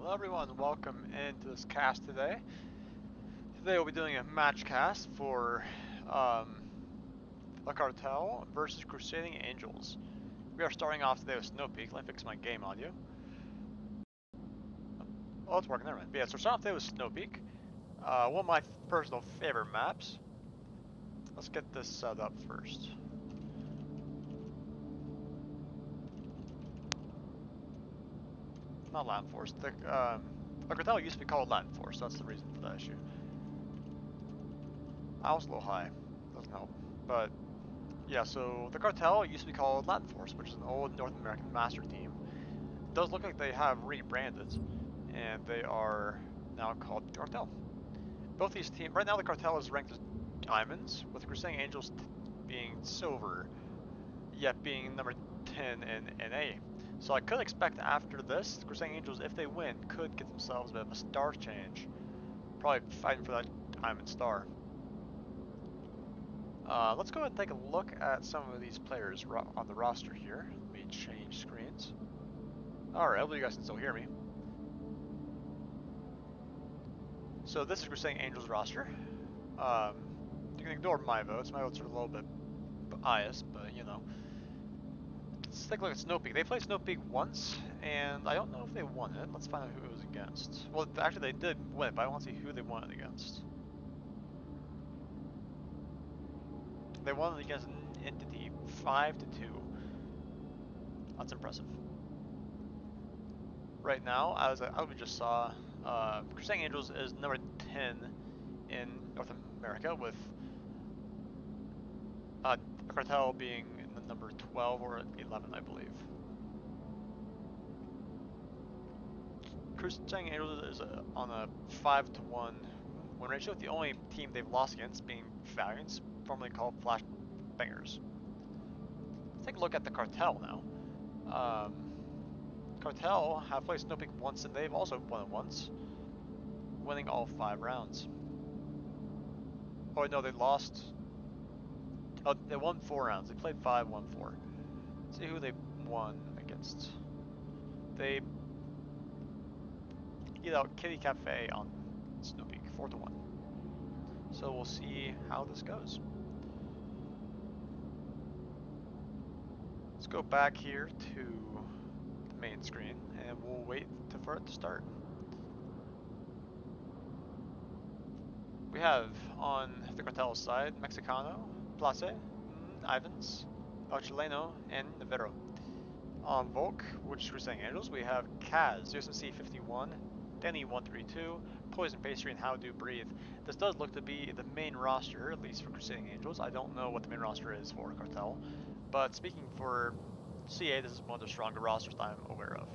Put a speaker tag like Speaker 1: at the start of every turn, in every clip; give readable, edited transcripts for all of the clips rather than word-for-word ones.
Speaker 1: Hello everyone, welcome into this cast today. Today we'll be doing a match cast for the Cartel versus Crusading Angels. We are starting off today with Snow Peak. Let me fix my game audio. Oh, it's working, never mind. But yeah, so we're starting off today with Snow Peak. One of my personal favorite maps. Let's get this set up first. Not Land Force. The Cartel used to be called Land Force, that's the reason for that issue. I was a little high, doesn't help. But yeah, so the Cartel used to be called Land Force, which is an old North American master team. It does look like they have rebranded, and they are now called Cartel. Both these teams, right now the Cartel is ranked as diamonds, with the Crusading Angels being silver, yet being number 10 in NA. So I could expect after this, the Crusading Angels, if they win, could get themselves a bit of a star change. Probably fighting for that diamond star. Let's go ahead and take a look at some of these players on the roster here. Let me change screens. Alright, hopefully you guys can still hear me. So this is Crusading Angels roster. You can ignore my votes. My votes are a little bit biased, but you know. Let's take a look at Snow Peak. They played Snow Peak once, and I don't know if they won it. Let's find out who it was against. Well, actually they did win it, but I want to see who they won it against. They won it against an entity 5-2. That's impressive. Right now, as we just saw, Crusading Angels is number 10 in North America, with Cartel being the number 12 or 11, I believe. Crusading Angels is on a 5-1 win ratio, with the only team they've lost against being Valiants, formerly called Flash Bangers. Let's take a look at the Cartel now. Cartel have played Snow Peak once, and they've also won it once, winning all 5 rounds. Oh no, they lost. Oh, they won 4 rounds. They played 5, won 4. Let's see who they won against. They beat out Kitty Cafe on Snow Peak 4-1. So we'll see how this goes. Let's go back here to the main screen, and we'll wait for it to start. We have on the Cartel side Mexicano, Place, Ivans, El Chileno, and Navarro. On Volk, which is Crusading Angels, we have Kaz, USMC 51, Denny 132, Poison Pastry, and How Do Breathe. This does look to be the main roster, at least for Crusading Angels. I don't know what the main roster is for Cartel, but speaking for CA, this is one of the stronger rosters that I'm aware of.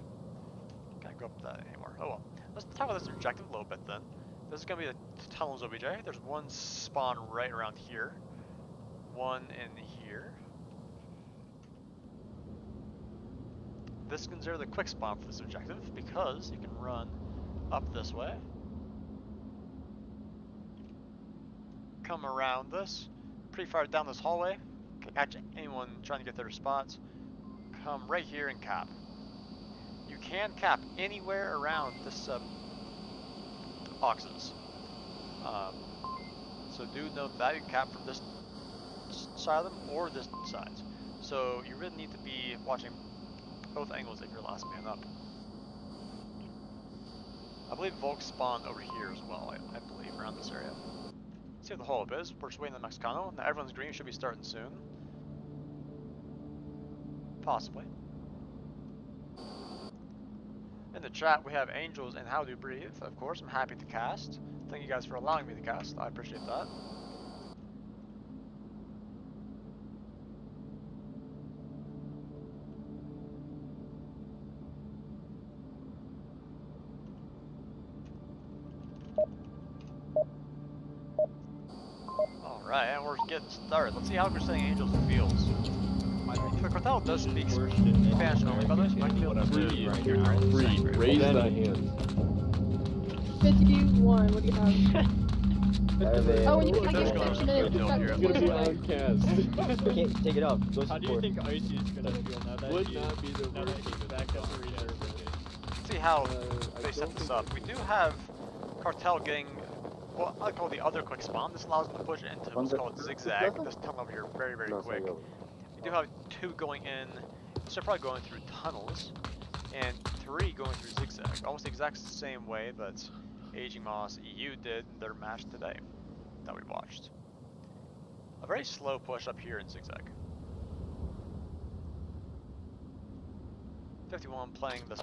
Speaker 1: Can't go up to that anymore. Oh well. Let's talk about this objective a little bit then. This is going to be the tunnels OBJ. There's one spawn right around here. One in here. This is considered the quick spawn for this objective because you can run up this way. Come around this. Pretty far down this hallway. Catch anyone trying to get their spots. Come right here and cap. You can cap anywhere around this boxes. So do note that you can cap from this side of them or this side. So you really need to be watching both angles if you're last man up. I believe Volk spawned over here as well, I believe, around this area. Let's see what the hole-up is. We're just waiting on the Mexicano. Now everyone's green, should be starting soon. Possibly. In the chat, we have Angels and How Do Breathe. Of course, I'm happy to cast. Thank you guys for allowing me to cast. I appreciate that. Alright, and we're getting started. Let's see how Crusading Angels feels. The Cartel does speak Spanish only, by the way, so might be able to
Speaker 2: Raise that hand.
Speaker 3: 51, what do you have? Oh, when you
Speaker 1: We're
Speaker 3: can
Speaker 1: just
Speaker 3: get
Speaker 1: going
Speaker 3: 15
Speaker 1: to
Speaker 3: minutes,
Speaker 1: go here.
Speaker 2: It's gonna be on cast.
Speaker 4: Can't take it off. Go
Speaker 5: How do you think Icy is gonna feel now that
Speaker 2: Would not be the worst
Speaker 5: he's back up to reserve?
Speaker 1: see how
Speaker 2: I
Speaker 1: they set
Speaker 2: don't
Speaker 1: this
Speaker 2: think
Speaker 1: up. We do have Cartel getting what I call the other quick spawn. This allows them to push into what's called zigzag. This tunnel over here very, very quick. We do have 2 going in, so they're probably going through tunnels, and 3 going through zigzag. Almost the exact same way that Aging Moss EU did in their match today that we watched. A very slow push up here in zigzag. 51 playing this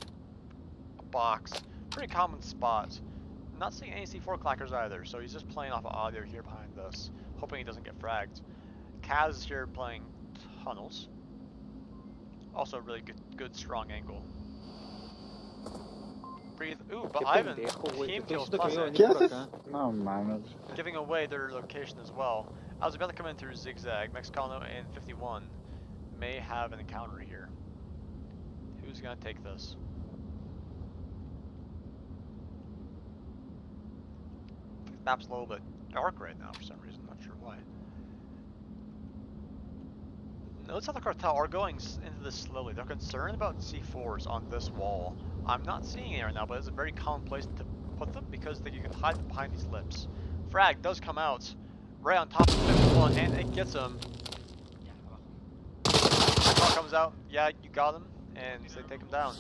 Speaker 1: box, pretty common spot. Not seeing any C4 clackers either, so he's just playing off of audio here behind us, hoping he doesn't get fragged. Kaz is here playing tunnels. Also a really good strong angle. Breathe. Ooh, but Ivan, team kills plus
Speaker 4: No mames.
Speaker 1: giving away their location as well. I was about to come in through zigzag. Mexicano and 51 may have an encounter here. Who's gonna take this? The map's a little bit dark right now for some reason, not sure why. Notice how the Cartel are going into this slowly. They're concerned about C4s on this wall. I'm not seeing it right now, but it's a very common place to put them because you can hide them behind these lips. Frag does come out right on top of 51 and it gets him. Car comes out, yeah, you got him, and they take him down.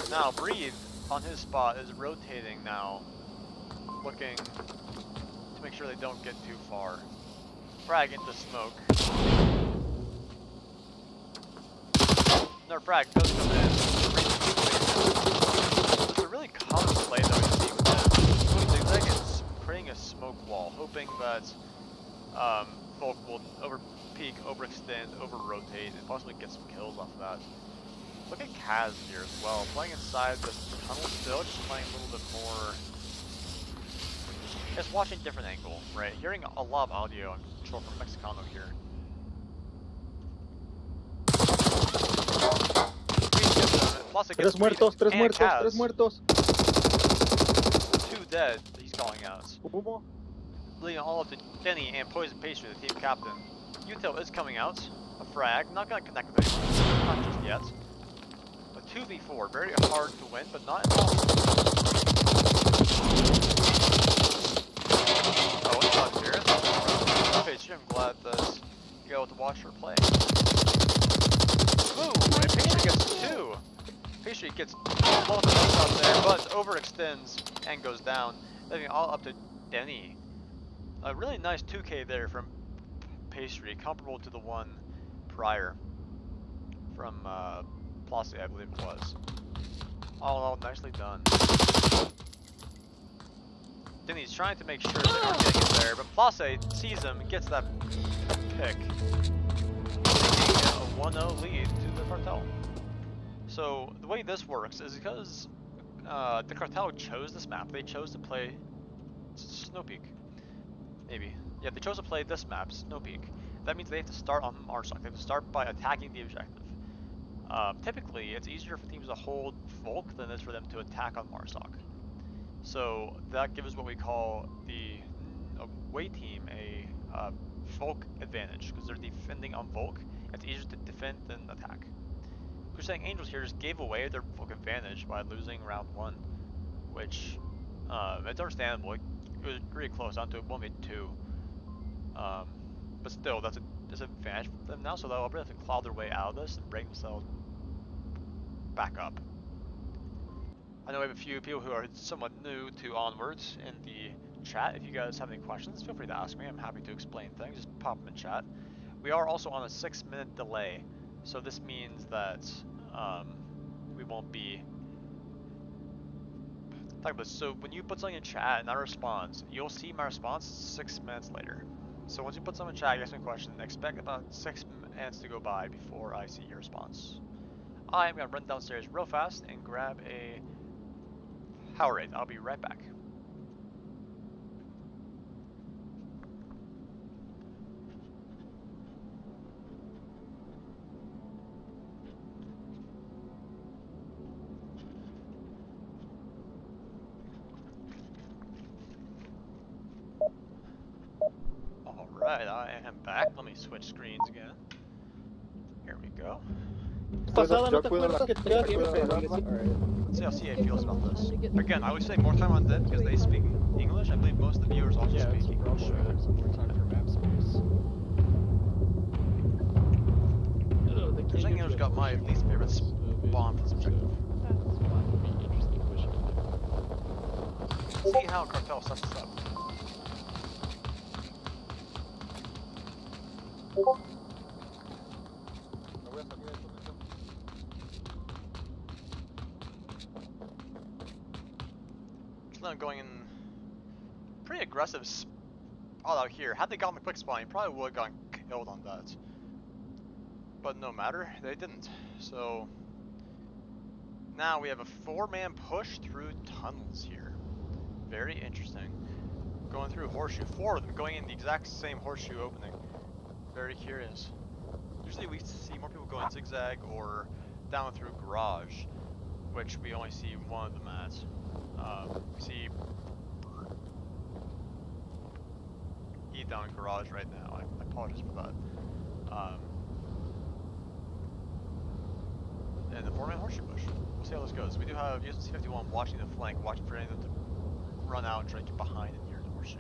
Speaker 1: Now, Breathe on his spot is rotating now, looking to make sure they don't get too far. Frag into smoke. Another frag does come in. It's a really common play though you see with them. Going zigzag is creating a smoke wall, hoping that Volk will over-peek, overextend, over-rotate, and possibly get some kills off of that. Look at Kaz here as well, playing inside the tunnel still, just playing a little bit more. Just watching different angle, right? Hearing a lot of audio, I'm sure, from Mexicano here.
Speaker 4: Tres muertos, tres muertos, tres muertos.
Speaker 1: 2 dead, he's calling out.
Speaker 4: Humo.
Speaker 1: Leading all up to Denny and Poison Pastry, the team captain. Util is coming out. A frag, not gonna connect with anyone, not just yet. A 2v4, very hard to win, but not impossible. Oh, it's not here. Pastry, I'm glad that you got to watch her play. Ooh, and Pastry gets 2. Pastry gets multiple hits out there, but overextends and goes down, leaving all up to Denny. A really nice 2K there from Pastry, comparable to the one prior from Place, I believe it was. All in all, nicely done. Denny's trying to make sure they aren't getting it there, but Place sees him and gets that pick. Taking a 1-0 lead to the Cartel. So the way this works is because the Cartel chose this map, they chose to play Snow Peak. Maybe. Yeah, they chose to play this map, Snow Peak. That means they have to start on Marsoc. They have to start by attacking the objective. Typically, it's easier for teams to hold Volk than it is for them to attack on Marsoc. So that gives what we call the away team a Volk advantage, because they're defending on Volk. It's easier to defend than attack. Crusading Angels here just gave away their Volk advantage by losing round 1, which it's understandable. It was really close, down to a 1v2. But still, that's a disadvantage for them now, so they'll probably have to claw their way out of this and bring themselves back up. I know we have a few people who are somewhat new to Onwards in the chat. If you guys have any questions, feel free to ask me. I'm happy to explain things. Just pop them in chat. We are also on a 6-minute delay, so this means that we won't be talking about this. So when you put something in chat and I respond, you'll see my response 6 minutes later. So once you put something in chat, you ask me a question, expect about 6 minutes to go by before I see your response. I'm gonna run downstairs real fast and grab a Powerade. I'll be right back. Alright, I am back. Let me switch screens again. Here we go.
Speaker 3: Pasada, no te acuerdas que te quedaste.
Speaker 1: Let's see how CA feels about this. Again, I would say more time on them because they speak English. I believe most of the viewers also speak English.
Speaker 2: Some more time for map space.
Speaker 1: Crusading Angel's got my least favorite spawn for this objective. See how Cartel sets this up. Just going in pretty aggressive all out here. Had they gotten the quick spawn, he probably would have gotten killed on that. But no matter, they didn't. So now we have a 4-man push through tunnels here. Very interesting. Going through horseshoe, 4 of them going in the exact same horseshoe opening. Very curious. Usually we see more people going zigzag or down through garage, which we only see one of them at. We see he down in garage right now. I apologize for that. And the 4-man horseshoe bush. We'll see how this goes. We do have USC-51 watching the flank, watching for anyone to run out and try to get behind in here in the horseshoe.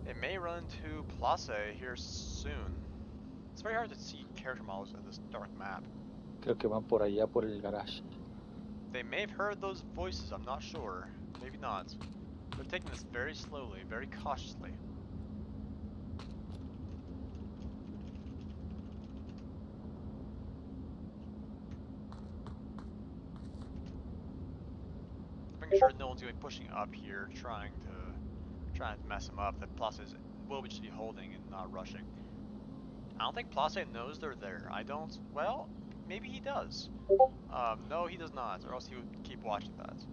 Speaker 1: It may run into Place here soon. It's very hard to see character models in this dark map.
Speaker 4: Creo que van por allá por el garage.
Speaker 1: They may have heard those voices, I'm not sure. Maybe not. They're taking this very slowly, very cautiously. Making sure no one's going to be pushing up here, trying to mess them up. That Place will just be holding and not rushing. I don't think Place knows they're there. I don't. Well, maybe he does. No, he does not, or else he would keep watching that.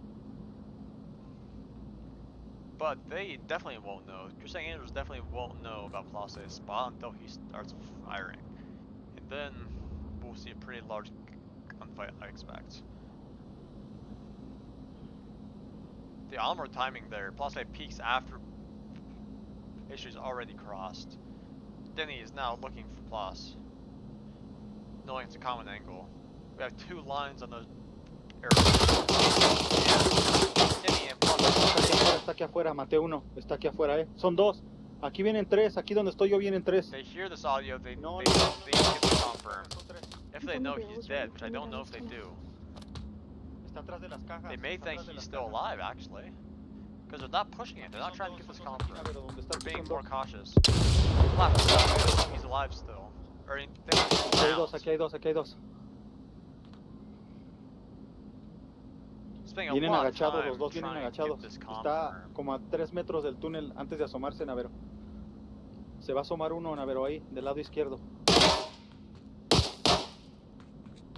Speaker 1: But they definitely won't know. Crusading Angels definitely won't know about Place's spot until he starts firing. And then we'll see a pretty large gunfight, I expect. The onward timing there, Place peaks after Issue's already crossed. Denny is now looking for Place, knowing it's a common angle. We have 2 lines on the arrow. Denny and Place.
Speaker 4: Está aquí afuera, maté uno. Está aquí afuera, Son 2. Aquí vienen 3. Aquí donde estoy yo vienen 3.
Speaker 1: They hear this audio, they get to confirm. If they know he's dead, which I don't know if they do. They may think he's still alive, actually. Because they're not pushing it, they're not trying to get this confirmed. They're being more cautious. He's alive still. Or
Speaker 4: Aquí hay dos. Vienen agachados, los dos vienen agachados. Está como a 3 metros del túnel antes de asomarse, Navero. Se va a asomar uno, Navero, ahí, del lado izquierdo.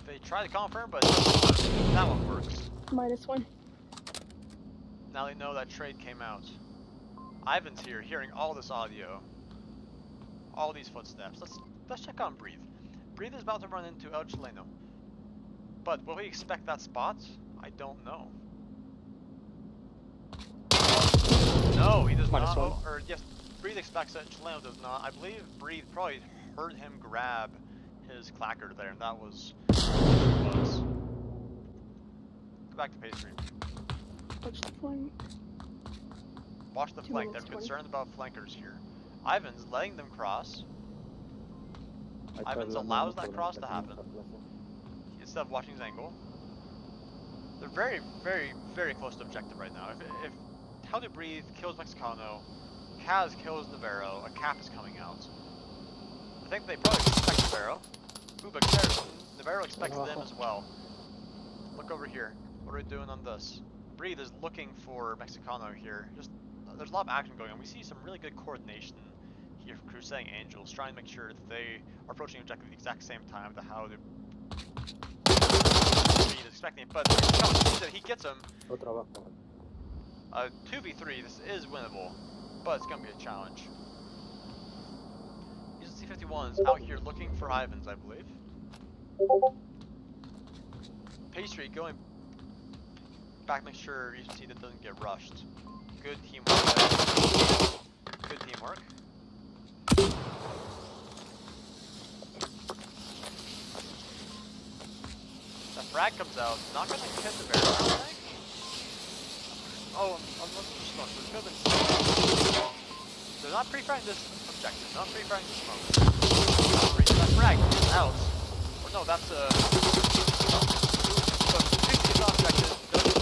Speaker 1: They try to confirm, but that one works.
Speaker 3: -1.
Speaker 1: Now they know that trade came out. Ivan's here, hearing all this audio. All these footsteps. Let's check on Breathe. Breathe is about to run into El Chileno. But will he expect that spot? I don't know. No, he does not. Or yes, Breathe expects that Chileno does not. I believe Breathe probably heard him grab his clacker there, and that was what it was. Go back to pastry.
Speaker 3: Watch the flank.
Speaker 1: Watch the flank. They're concerned about flankers here. Ivan's letting them cross. Ivan's allows that cross to happen instead of watching his angle. They're very, very, very close to objective right now. If How to Breathe kills Mexicano, Kaz kills Navarro, a cap is coming out. I think they probably expect Navarro. Ooh, but Navarro expects them as well. Look over here. What are we doing on this? Breathe is looking for Mexicano here. There's a lot of action going on. We see some really good coordination here for Crusading Angels, trying to make sure that they are approaching objective at the exact same time to how Breathe is expecting it. But that he gets him. 2v3, this is winnable, but it's going to be a challenge. C-51 is out here looking for Ivans, I believe. Pastry going back to make sure you see that doesn't get rushed. Good teamwork there. Good teamwork. frag comes out, not gonna hit the barrel, I don't think. Oh, unless it's just smoke. So it could have been smoke. They're not pre-firing this objective, not pre-firing the smoke. That frag is out. Or no, that's a... So, if the objective doesn't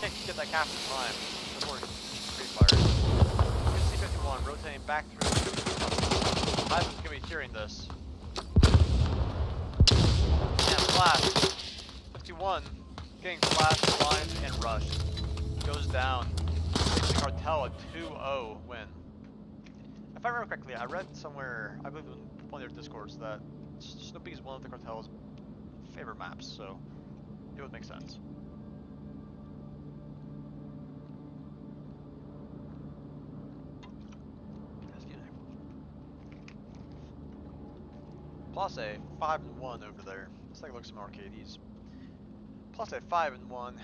Speaker 1: can't get that cap in time before pre-fires. C-51 rotating back through. Ivan's gonna be hearing this. And flash. 51 getting flashed, blind, and rushed. Goes down. The Cartel a 2-0 win. If I remember correctly, I read somewhere, I believe in one of their discords, that Snoopy is one of the Cartel's favorite maps, so it would make sense. Excuse me. Plus a 5-1 over there. Let's take a look at some arcades. Plus a 5-1,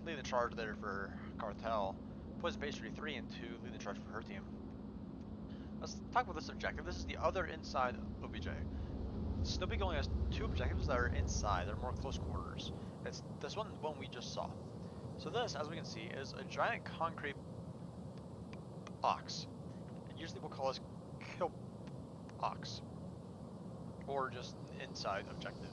Speaker 1: leading the charge there for Cartel. Puts basically 3-2, leading the charge for her team. Let's talk about this objective. This is the other inside OBJ. Snoopy only has 2 objectives that are inside. They're more close quarters. It's this one we just saw. So this, as we can see, is a giant concrete box. And usually we'll call this kill box, or just inside objective.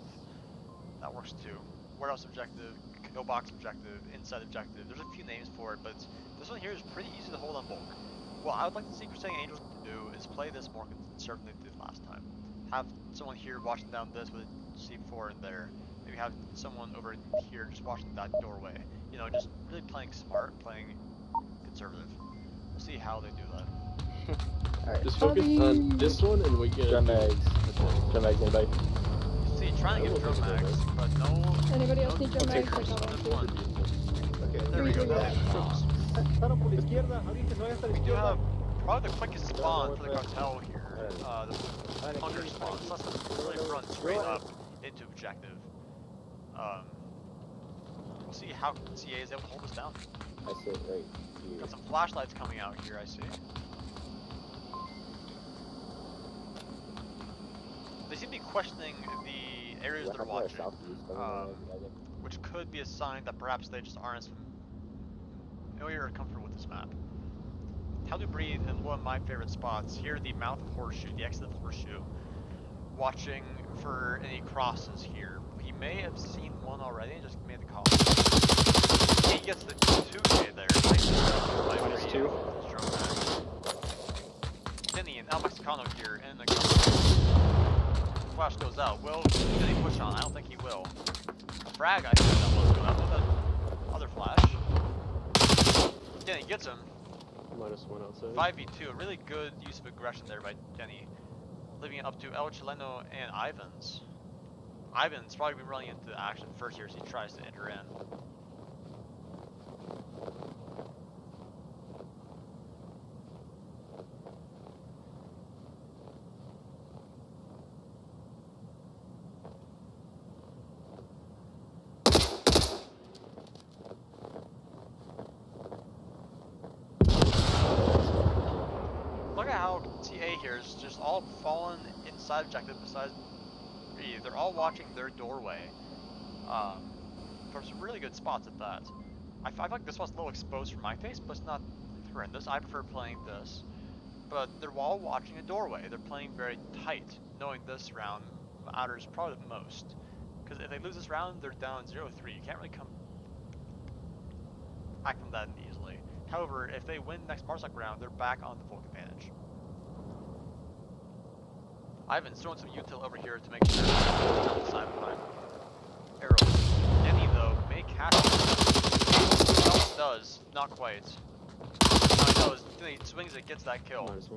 Speaker 1: That works too. Warehouse objective, kill box objective, inside objective. There's a few names for it, but this one here is pretty easy to hold on bulk. What I would like to see Crusading Angels do is play this more conservatively than they did last time. Have someone here watching down this with a C4 in there. Maybe have someone over here just watching that doorway. You know, just really playing smart, playing conservative. We'll see how they do that.
Speaker 2: Alright, just focus on this one and we get...
Speaker 5: Drum mags. Drum mags, anybody?
Speaker 1: See, trying to get drum mags, but no...
Speaker 3: Anybody else need drum mags?
Speaker 4: Okay,
Speaker 1: There we go.
Speaker 4: Están por la izquierda, ahorita no hay hasta la
Speaker 1: We do
Speaker 4: izquierda.
Speaker 1: have probably the quickest spawn for the Cartel here. The hunger spawn. So let's really run straight up into objective. We'll see how CA is able to hold us down.
Speaker 5: I sit right here.
Speaker 1: Got some flashlights coming out here, I see. They seem to be questioning the areas they're watching, which could be a sign that perhaps they just aren't as familiar or comfortable with this map. How to breathe in one of my favorite spots. Here, the mouth of Horseshoe, the exit of Horseshoe. Watching for any crosses here. He may have seen one already and just made the call. He gets the 2K there. Nice
Speaker 5: -2.
Speaker 1: Denny and El Mexicano here in the flash goes out. Will he push on? I don't think he will. Frag, I think that was going out with that other flash. Denny gets him.
Speaker 2: -1 outside.
Speaker 1: 5v2, a really good use of aggression there by Denny. Leaving it up to El Chileno and Ivans. Ivans probably be running into action first here as he tries to enter in. Look at how TA here is just all fallen inside objective besides B. They're all watching their doorway. For some really good spots at that. I feel like this one's a little exposed for my taste, but it's not horrendous. I prefer playing this. But they're all watching a doorway. They're playing very tight, knowing this round matters probably the most. Because if they lose this round, they're down 0-3. You can't really come back from that easily. However, if they win next Marsoc round, they're back on the full advantage. Ivan's throwing some util over here to make sure he's on the side behind. Arrows. Denny, though, may catch him. No, does. Not quite. No, he does. Denny swings it, gets that kill. This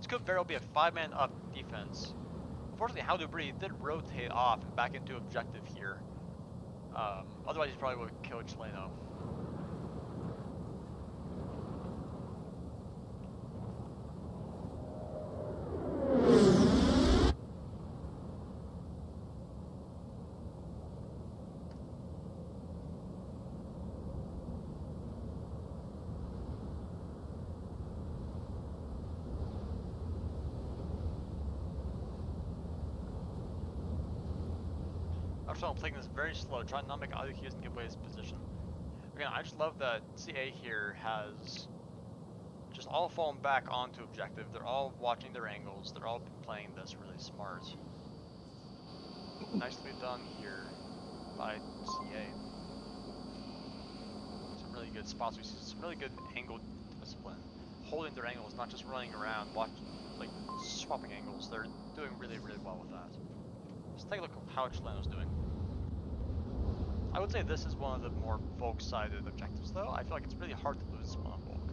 Speaker 1: could very well be a 5-man up defense. Unfortunately, How to Breathe did rotate off and back into objective here. Otherwise, he probably would have killed Chileno. I'm playing this very slow, trying not to make either keys and give away his position. Again, I just love that CA here has just all fallen back onto objective. They're all watching their angles. They're all playing this really smart. Nicely done here by CA. Some really good spots. We see some really good angle discipline. Holding their angles, not just running around, like swapping angles. They're doing really, really well with that. Let's take a look at how Chileno's doing. I would say this is one of the more Volk-sided objectives, though. I feel like it's really hard to lose this one on Volk.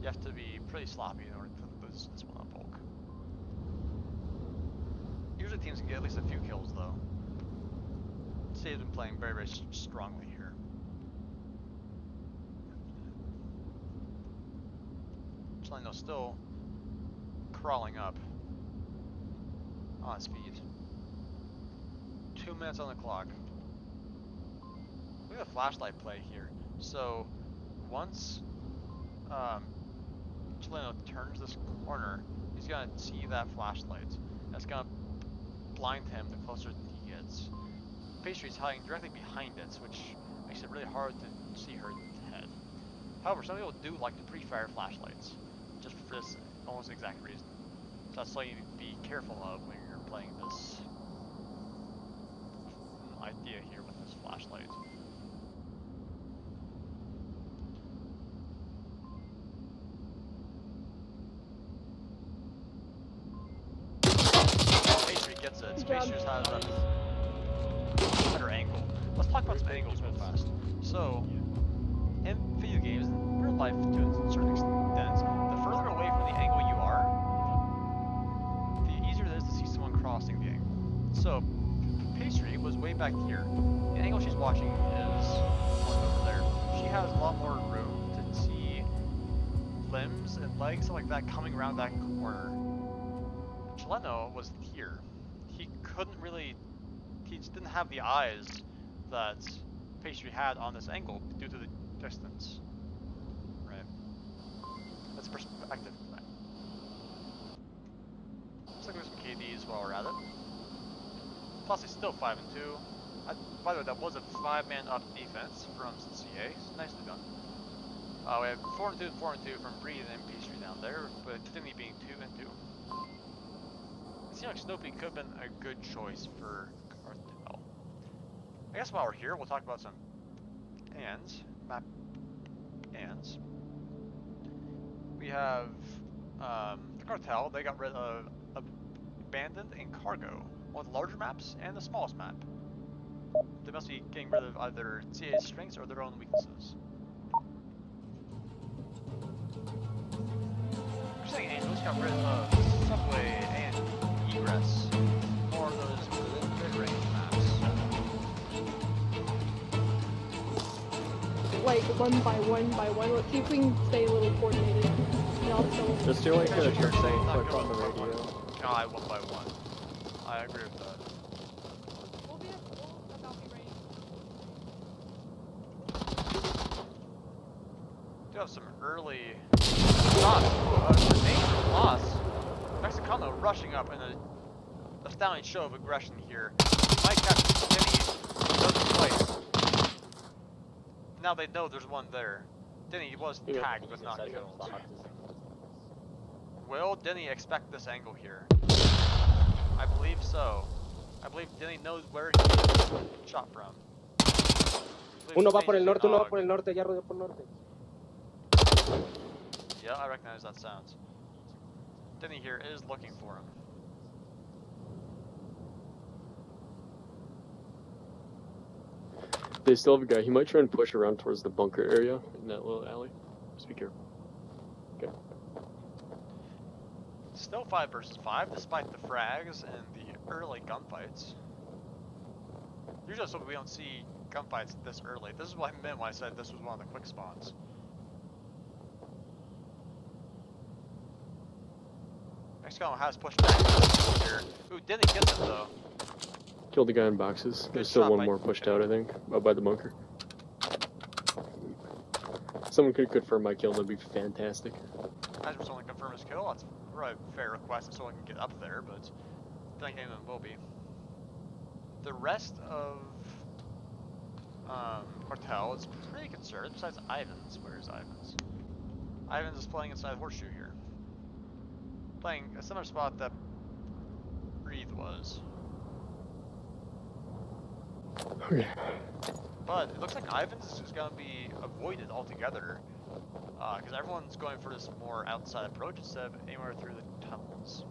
Speaker 1: You have to be pretty sloppy in order to lose this one on Volk. Usually teams can get at least a few kills, though. CA's been playing very, very strongly here. Chileno's still crawling up on speed. 2 minutes on the clock. Look at the flashlight play here. So once Chileno turns this corner, he's gonna see that flashlight. That's gonna blind him the closer he gets. Pastry's hiding directly behind it, which makes it really hard to see her head. However, some people do like to pre-fire flashlights, just for this almost exact reason. So that's something you need to be careful of when you're playing this idea here with this flashlight. Pastry gets it. Pastry just has a better angle. Let's talk about some angles real fast. So, in video games, in real life to a certain extent, the further away from the angle you are, the easier it is to see someone crossing the angle. So, Pastry was way back here. The angle she's watching is over there. She has a lot more room to see limbs and legs, stuff like that, coming around that corner. Chileno was here. He couldn't really, he just didn't have the eyes that Pastry had on this angle due to the distance. Right. That's perspective. Let's look at some KDs while we're at it. Plus, he's still 5-2. By the way, that was a 5-man up defense from CA. Nicely done. We have 4-2 and 4-2 from Breed and Pastry down there, but Timmy being 2-2. It seems like Snoopy could have been a good choice for Cartel. I guess while we're here, we'll talk about some map ands. We have the Cartel. They got rid of Abandoned and Cargo, one of the larger maps and the smallest map. They must be getting rid of either CA's strengths or their own weaknesses. Crusading Angels got rid of Subway and Egress, more of those mid-range maps.
Speaker 3: Like one by one. Let's see if we can stay a little coordinated. And also,
Speaker 2: Just do like a
Speaker 1: You're
Speaker 2: turn saying
Speaker 1: not
Speaker 2: click on the
Speaker 1: going
Speaker 2: radio.
Speaker 1: No, I 1 by 1. I agree with that.
Speaker 3: we'll about be ready.
Speaker 1: Do have some early shots. Major loss. Mexicano rushing up in an astounding show of aggression here. Might catch Denny twice. Now they know there's one there. Denny was tagged but not killed. Will Denny expect this angle here? I believe so. I believe Denny knows where he was shot from.
Speaker 5: Uno va por el norte, uno va por el norte, ya rodeó por el norte.
Speaker 1: Yeah, I recognize that sound. Denny here is looking for him.
Speaker 2: They still have a guy. He might try and push around towards the bunker area in that little alley. Just be careful. Okay.
Speaker 1: Still 5 versus 5, despite the frags and the early gunfights. Usually so we don't see gunfights this early. This is what I meant when I said this was one of the quick spawns. Mexicano has pushed back here. Ooh, Denny gets it though.
Speaker 2: Killed the guy in boxes.
Speaker 1: Good
Speaker 2: There's still
Speaker 1: shot
Speaker 2: one
Speaker 1: by
Speaker 2: more pushed out, I think, up by the bunker. Someone could confirm my kill, that'd be fantastic.
Speaker 1: As for someone confirm his kill, that's probably a fair request if someone can get up there, but I think anyone will be. The rest of Cartel is pretty conservative, besides Ivan's. Where is Ivan's? Ivan's is playing inside Horseshoe here. Playing a similar spot that Breathe was.
Speaker 2: Okay.
Speaker 1: But it looks like Ivan's is going to be avoided altogether. Because everyone's going for this more outside approach instead of anywhere through the tunnels.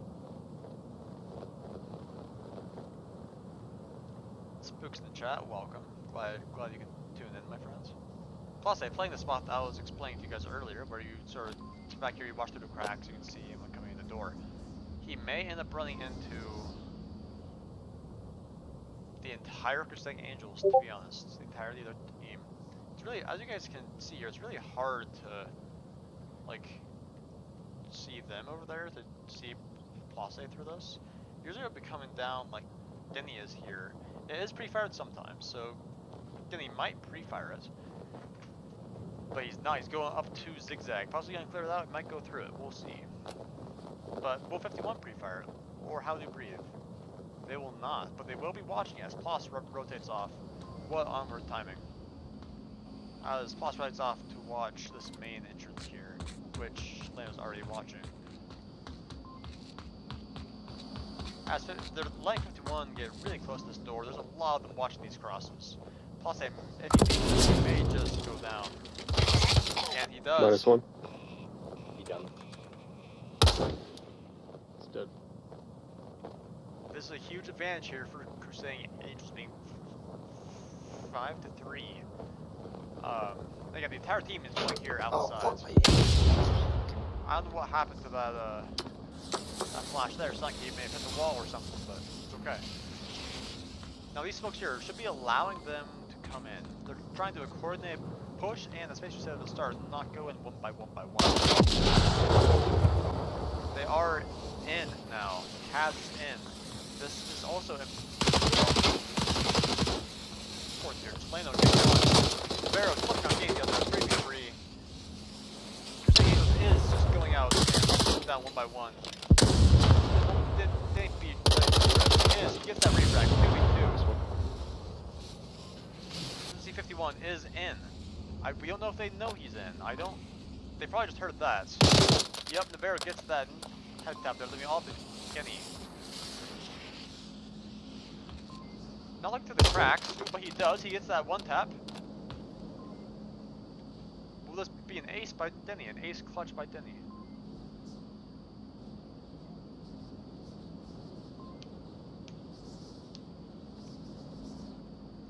Speaker 1: Spooks in the chat, welcome. Glad you can tune in, my friends. Plus, playing the spot that I was explaining to you guys earlier, where you sort of back here, you watch through the cracks, you can see him coming in the door. He may end up running into the entire Crusading Angels, to be honest. The entirety of their team. It's really, as you guys can see here, it's really hard to, like, see them over there, to see Place through this. Usually it'll be coming down like Denny is here. It is pre-fired sometimes, so Denny might pre-fire it. But he's not, he's going up to Zigzag. Possibly gonna clear it out, it might go through it, we'll see. But will 51 pre-fire it? Or how do you breathe? They will not, but they will be watching as Plus rotates off. What onward timing? As Plus rotates off to watch this main entrance here, which Leno's already watching. As they're letting 51 get really close to this door, there's a lot of them watching these crosses. Plus, if he may just go down. And he does.
Speaker 2: -1.
Speaker 5: He done.
Speaker 2: It's dead.
Speaker 1: This is a huge advantage here for Crusading Angels being 5-3. Again, the entire team is going here outside. I don't know what happened to that flash there. It's like he may have hit the wall or something, but it's okay. Now these smokes here should be allowing them to come in. They're trying to coordinate push, and as Space said at the start, not go in one by one. They are in now. Has in. This is also in. Fourth here. Leno getting one. Barrow clicking on game the other 3v3. Crusading is just going out and down one by one. Didn't beat is he gets that refrag 2v2. C51 is in. We don't know if they know he's in. They probably just heard that. Yep, Navarro gets that head tap there, leaving off the Kenny. Not looking through the cracks, but he does. He gets that one tap. Will this be an ace by Denny? An ace clutch by Denny?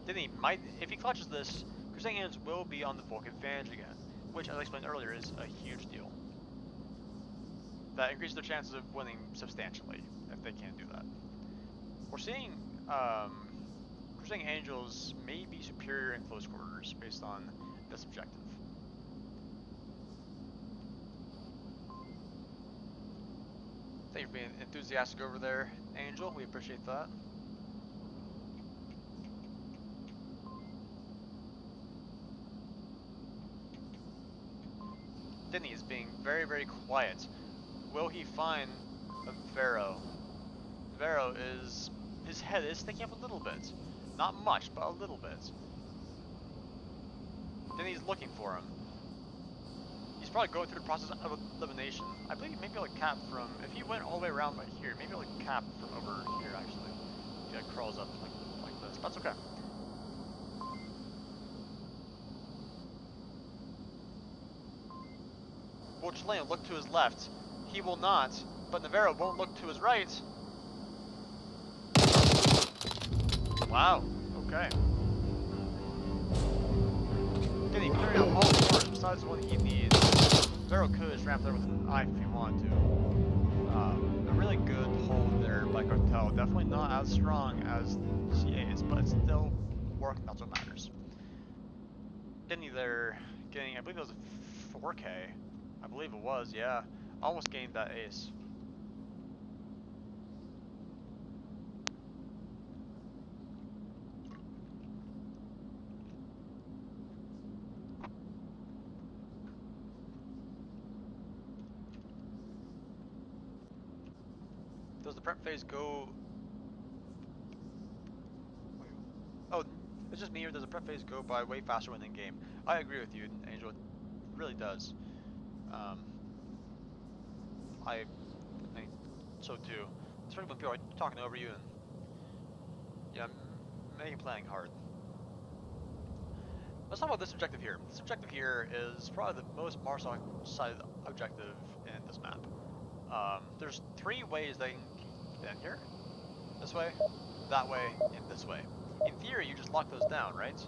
Speaker 1: Denny might, if he clutches this, Crusading Angels will be on the bulk advantage again, which, as I explained earlier, is a huge deal. That increases their chances of winning substantially, if they can do that. We're seeing Crusading Angels may be superior in close quarters based on this objective. Thank you for being enthusiastic over there, Angel. We appreciate that. Denny is being very, very quiet. Will he find a Vero? Vero is... his head is sticking up a little bit. Not much, but a little bit. Denny's looking for him. He's probably going through the process of elimination. I believe he may be able to cap from... if he went all the way around right here, maybe able to cap from over here, actually. He like crawls up like this. That's okay. Will Chilean look to his left? He will not, but Navarro won't look to his right. Wow, okay. Getting clearing out all the corners besides the one he needs. Navarro could just ramp there with an eye if he wanted to. A really good hold there by Cartel. Definitely not as strong as CA's, but it's still working, that's what matters. Denny there getting, I believe it was a 4K. I believe it was, yeah. Almost gained that ace. Does the prep phase go... oh, It's just me, or does the prep phase go by way faster when in game? I agree with you, Angel. It really does. I think so too. Especially when people are talking over you and yeah, making playing hard. Let's talk about this objective here. This objective here is probably the most Mars-sided objective in this map. There's 3 ways they can get in here. This way, that way, and this way. In theory, you just lock those down, right?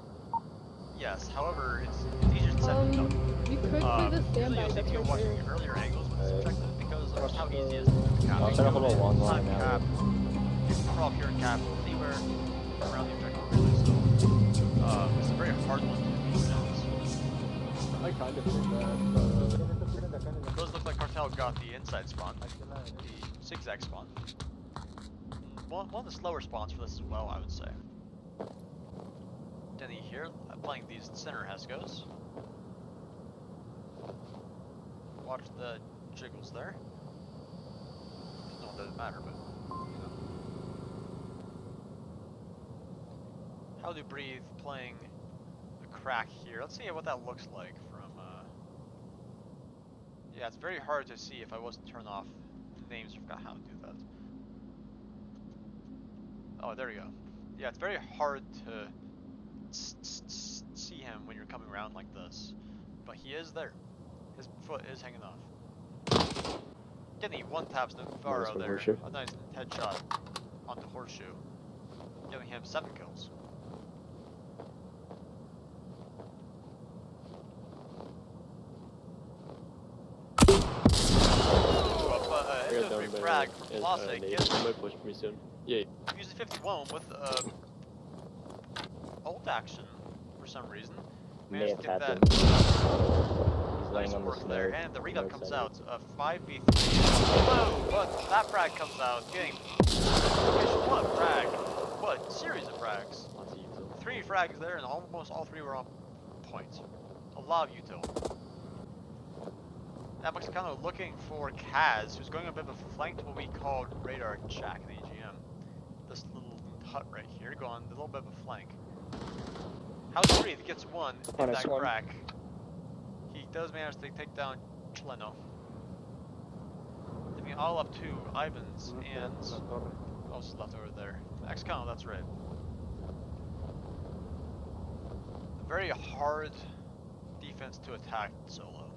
Speaker 1: Yes, however, it's easier said than done.
Speaker 3: You could play the
Speaker 1: Usually
Speaker 3: standby
Speaker 1: you'll see
Speaker 3: that's
Speaker 1: people
Speaker 3: right
Speaker 1: watching
Speaker 3: there.
Speaker 1: earlier angles with this objective because of how easy it is to cap.
Speaker 6: I'll set up a little long line now.
Speaker 1: Cap, you can crawl up here and cap anywhere around the objective really, so it's a very hard one to defend.
Speaker 2: I kind of think that.
Speaker 1: Those look like Cartel got the inside spawn, the zigzag spawn. One of the slower spawns for this as well, I would say. Denny here, playing these center Heskos. Watch the jiggles there. No, it doesn't matter, but you know. How do breathe playing the crack here? Let's see what that looks like from. Yeah, it's very hard to see if I wasn't turn off names. I forgot how to do that. Oh, there we go. Yeah, it's very hard to see him when you're coming around like this, but he is there. His foot is hanging off. Getting one taps Navarro there. A nice headshot onto Horseshoe, giving him 7 kills. Frag, Plaza gets
Speaker 2: push me soon. Yeah.
Speaker 1: uses 51 with ult action for some reason. Managed to get that nice work there, and the readout comes out of 5v3. Whoa, but that frag comes out, getting what a frag, what a series of frags. 3 frags there, and almost all 3 were on point. A lot of util. That Mexicano looking for Kaz, who's going a bit of a flank to what we called radar jack in AGM. This little hut right here, going a little bit of a flank. How's he breathe? He gets 1 in that crack. He does manage to take down Chileno. Leaving all up to Ivans and what else is left over there? Mexicano, that's right. A very hard defense to attack solo.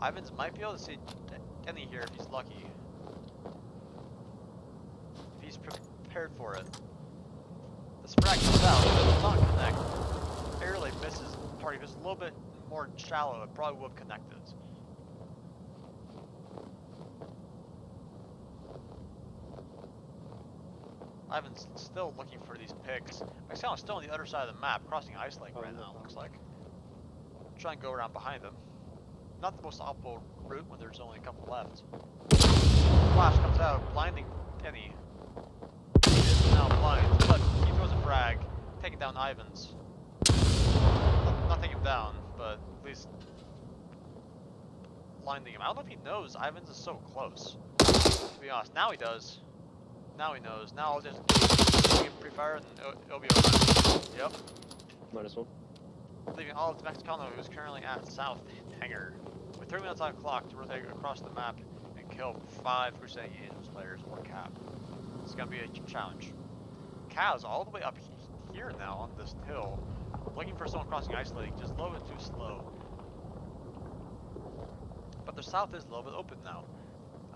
Speaker 1: Ivans might be able to see Denny here if he's lucky. If he's prepared for it. The frag comes out, it does not connect. Barely misses the target. If it was a little bit more shallow, it probably would have connected. Ivan's still looking for these picks. Mexicano's still on the other side of the map, crossing Ice Lake right now, looks like. Try and go around behind them. Not the most optimal route when there's only a couple left. Flash comes out, blinding Denny. He is now blind, but he throws a frag, taking down Ivans. Not taking him down, but at least blinding him. I don't know if he knows Ivans is so close. To be honest, now he does. Now he knows. Now I'll just give him pre-fire and it'll be over. Yep.
Speaker 2: -1.
Speaker 1: Leaving all of the Mexicano, who is currently at South Hangar. With 3 minutes on the clock to rotate across the map and kill 5 Crusading Angels players or Cap. It's gonna be a challenge. Kaz all the way up here now on this hill, looking for someone crossing Ice Lake, just a little bit too slow. But the south is a little bit open now.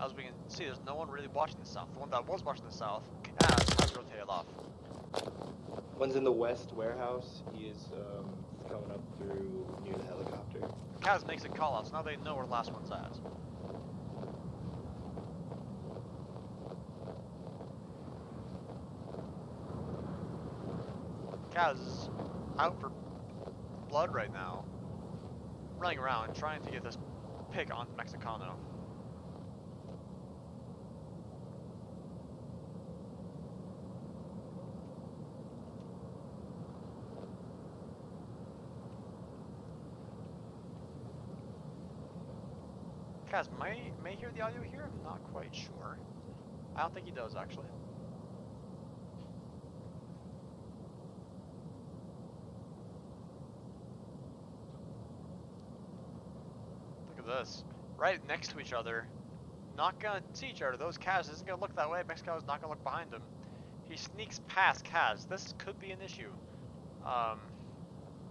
Speaker 1: As we can see, there's no one really watching the south. The one that was watching the south, Kaz, has rotated off.
Speaker 6: One's in the west warehouse. He is coming up through near the helicopter.
Speaker 1: Kaz makes a call out, so now they know where the last one's at. Kaz is out for blood right now, running around trying to get this pick on Mexicano. Kaz may hear the audio here, I'm not quite sure. I don't think he does actually. at this. Right next to each other. Not gonna see each other. Those Kaz isn't gonna look that way. Mexico's not gonna look behind him. He sneaks past Kaz. This could be an issue.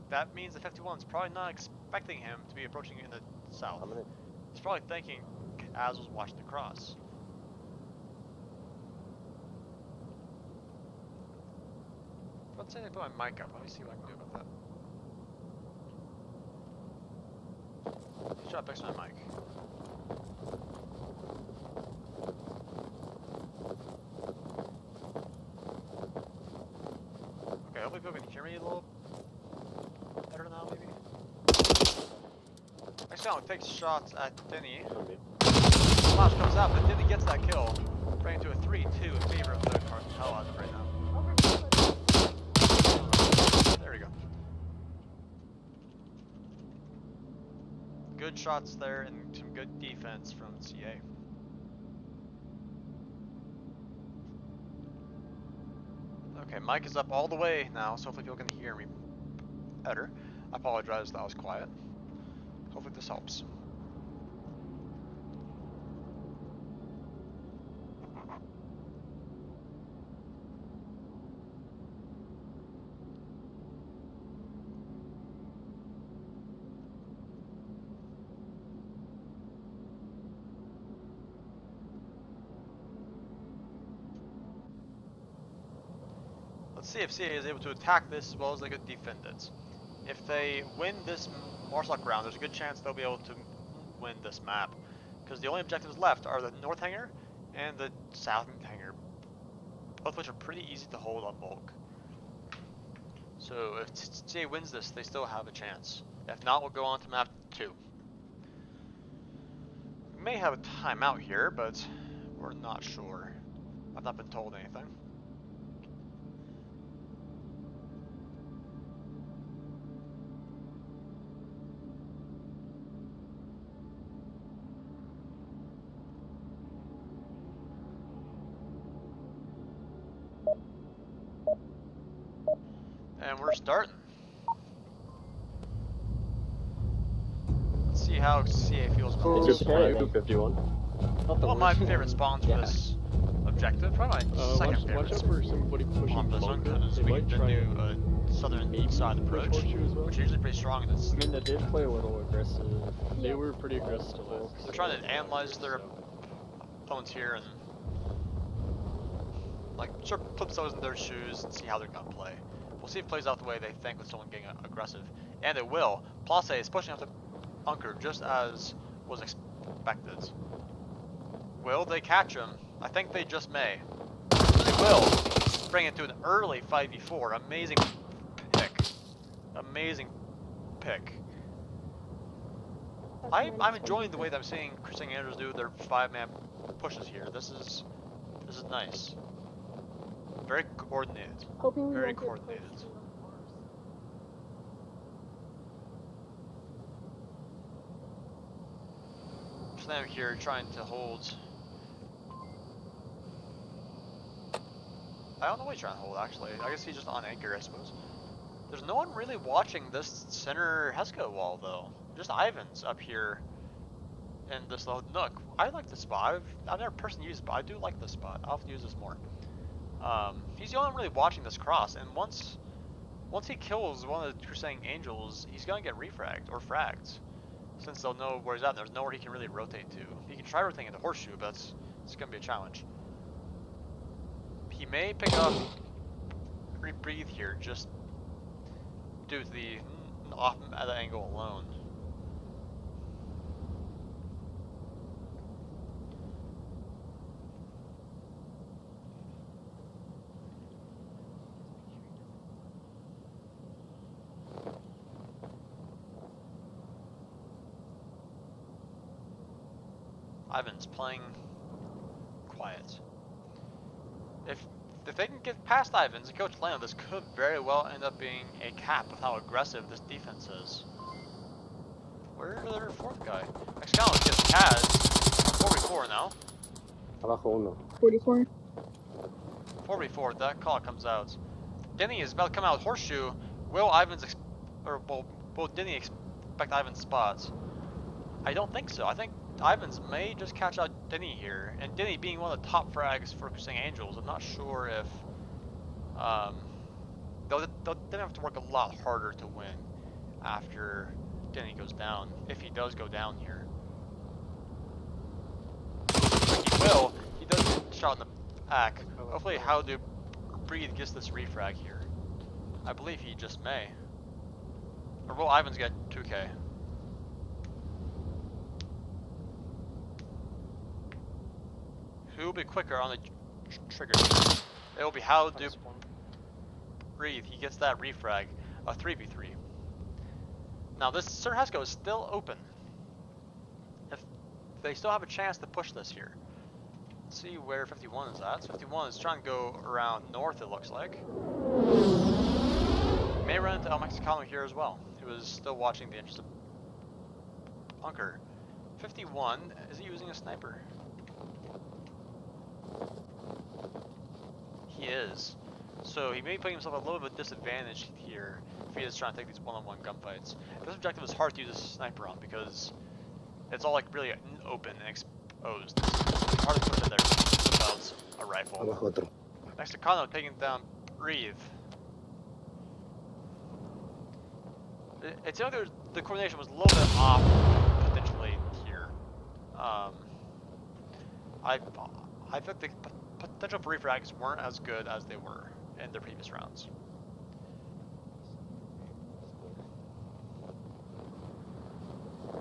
Speaker 1: That means the 51's probably not expecting him to be approaching in the south. He's probably thinking Kaz was watching the cross. Let's say I put my mic up. Let me see what I can do about that. Let's try to fix my mic. Okay, hopefully people can hear me a little better now, maybe. Next round takes shots at Denny. Flash comes out, but Denny gets that kill, bringing to a 3-2 in favor of the Cartel as of right now. There we go. Good shots there and some good defense from CA. Okay, mic is up all the way now, so hopefully people can hear me better. I apologize that I was quiet. Hopefully this helps. Let's see if CA is able to attack this as well as they could defend it. If they win this Marsoc round, there's a good chance they'll be able to win this map. Because the only objectives left are the north hangar and the south hangar. Both of which are pretty easy to hold on Volk. So if CA wins this, they still have a chance. If not, we'll go on to map 2. We may have a timeout here, but we're not sure. I've not been told anything. And we're starting. Let's see how CA feels about this.
Speaker 2: 51.
Speaker 1: One of my favorite spawns for this objective, probably my second favorite.
Speaker 2: Watch out for somebody pushing
Speaker 1: On this one,
Speaker 2: bunker.
Speaker 1: because
Speaker 2: They
Speaker 1: we
Speaker 2: might
Speaker 1: can
Speaker 2: try
Speaker 1: do
Speaker 2: and
Speaker 1: a southern side approach,
Speaker 2: horseshoe as well.
Speaker 1: which is usually pretty strong in this.
Speaker 5: I mean, they did play a little aggressive.
Speaker 2: They were pretty aggressive.
Speaker 1: They're trying to analyze their opponents here and like sort of put those in their shoes and see how they're gonna play. We'll see if it plays out the way they think with someone getting aggressive, and it will. Place is pushing up the bunker just as was expected. Will they catch him? I think they just may. They will. Bring it to an early 5v4. Amazing pick. Amazing pick. I'm enjoying the way that I'm seeing Crusading Andrews do their 5-man pushes here. This is nice. Very coordinated.
Speaker 3: Hoping we
Speaker 1: Very
Speaker 3: won't get
Speaker 1: coordinated.
Speaker 3: pushed.
Speaker 1: Slam here trying to hold. I don't know what he's trying to hold actually. I guess he's just on anchor, I suppose. There's no one really watching this center Heska wall though. Just Ivan's up here in this little nook. I like this spot. I've never personally used it, but I do like this spot. I'll have to use this more. He's the only one really watching this cross, and once he kills one of the Crusading Angels, he's gonna get refragged or fragged. Since they'll know where he's at, and there's nowhere he can really rotate to. He can try rotating in the horseshoe, but it's gonna be a challenge. He may pick up, breathe here, just due to the off at the angle alone. Ivan's playing quiet. If they can get past Ivans and Coach Lano, this could very well end up being a cap of how aggressive this defense is. Where's their fourth guy? Excalibur gets Kaz. 44 now.
Speaker 5: Abajo uno.
Speaker 3: 44.
Speaker 1: 44, that call comes out. Denny is about to come out with horseshoe. Will Denny expect Ivan's spots? I don't think so. I think Ivans may just catch out Denny here, and Denny being one of the top frags for Crusading Angels, I'm not sure if they'll then have to work a lot harder to win after Denny goes down, if he does go down here. He will. He does get shot in the back. Hopefully How to Breathe gets this refrag here. I believe he just may. Or will Ivans get 2K? Who will be quicker on the trigger? It will be How to Breathe. He gets that refrag. A 3v3. Now this Sir Hesco is still open. If they still have a chance to push this here. Let's see where 51 is at. 51 is trying to go around north, it looks like. May run into El Mexicano here as well, who is still watching the interest of bunker. 51, is he using a sniper? He is. So he may be putting himself at a little bit of a disadvantage here if he is trying to take these one-on-one gunfights. This objective is hard to use a sniper on because it's all like really open and exposed. It's hard to put in there without a rifle. Mexicano taking down Breathe. It's like the coordination was a little bit off potentially here. I think the potential for refrags weren't as good as they were in the previous rounds.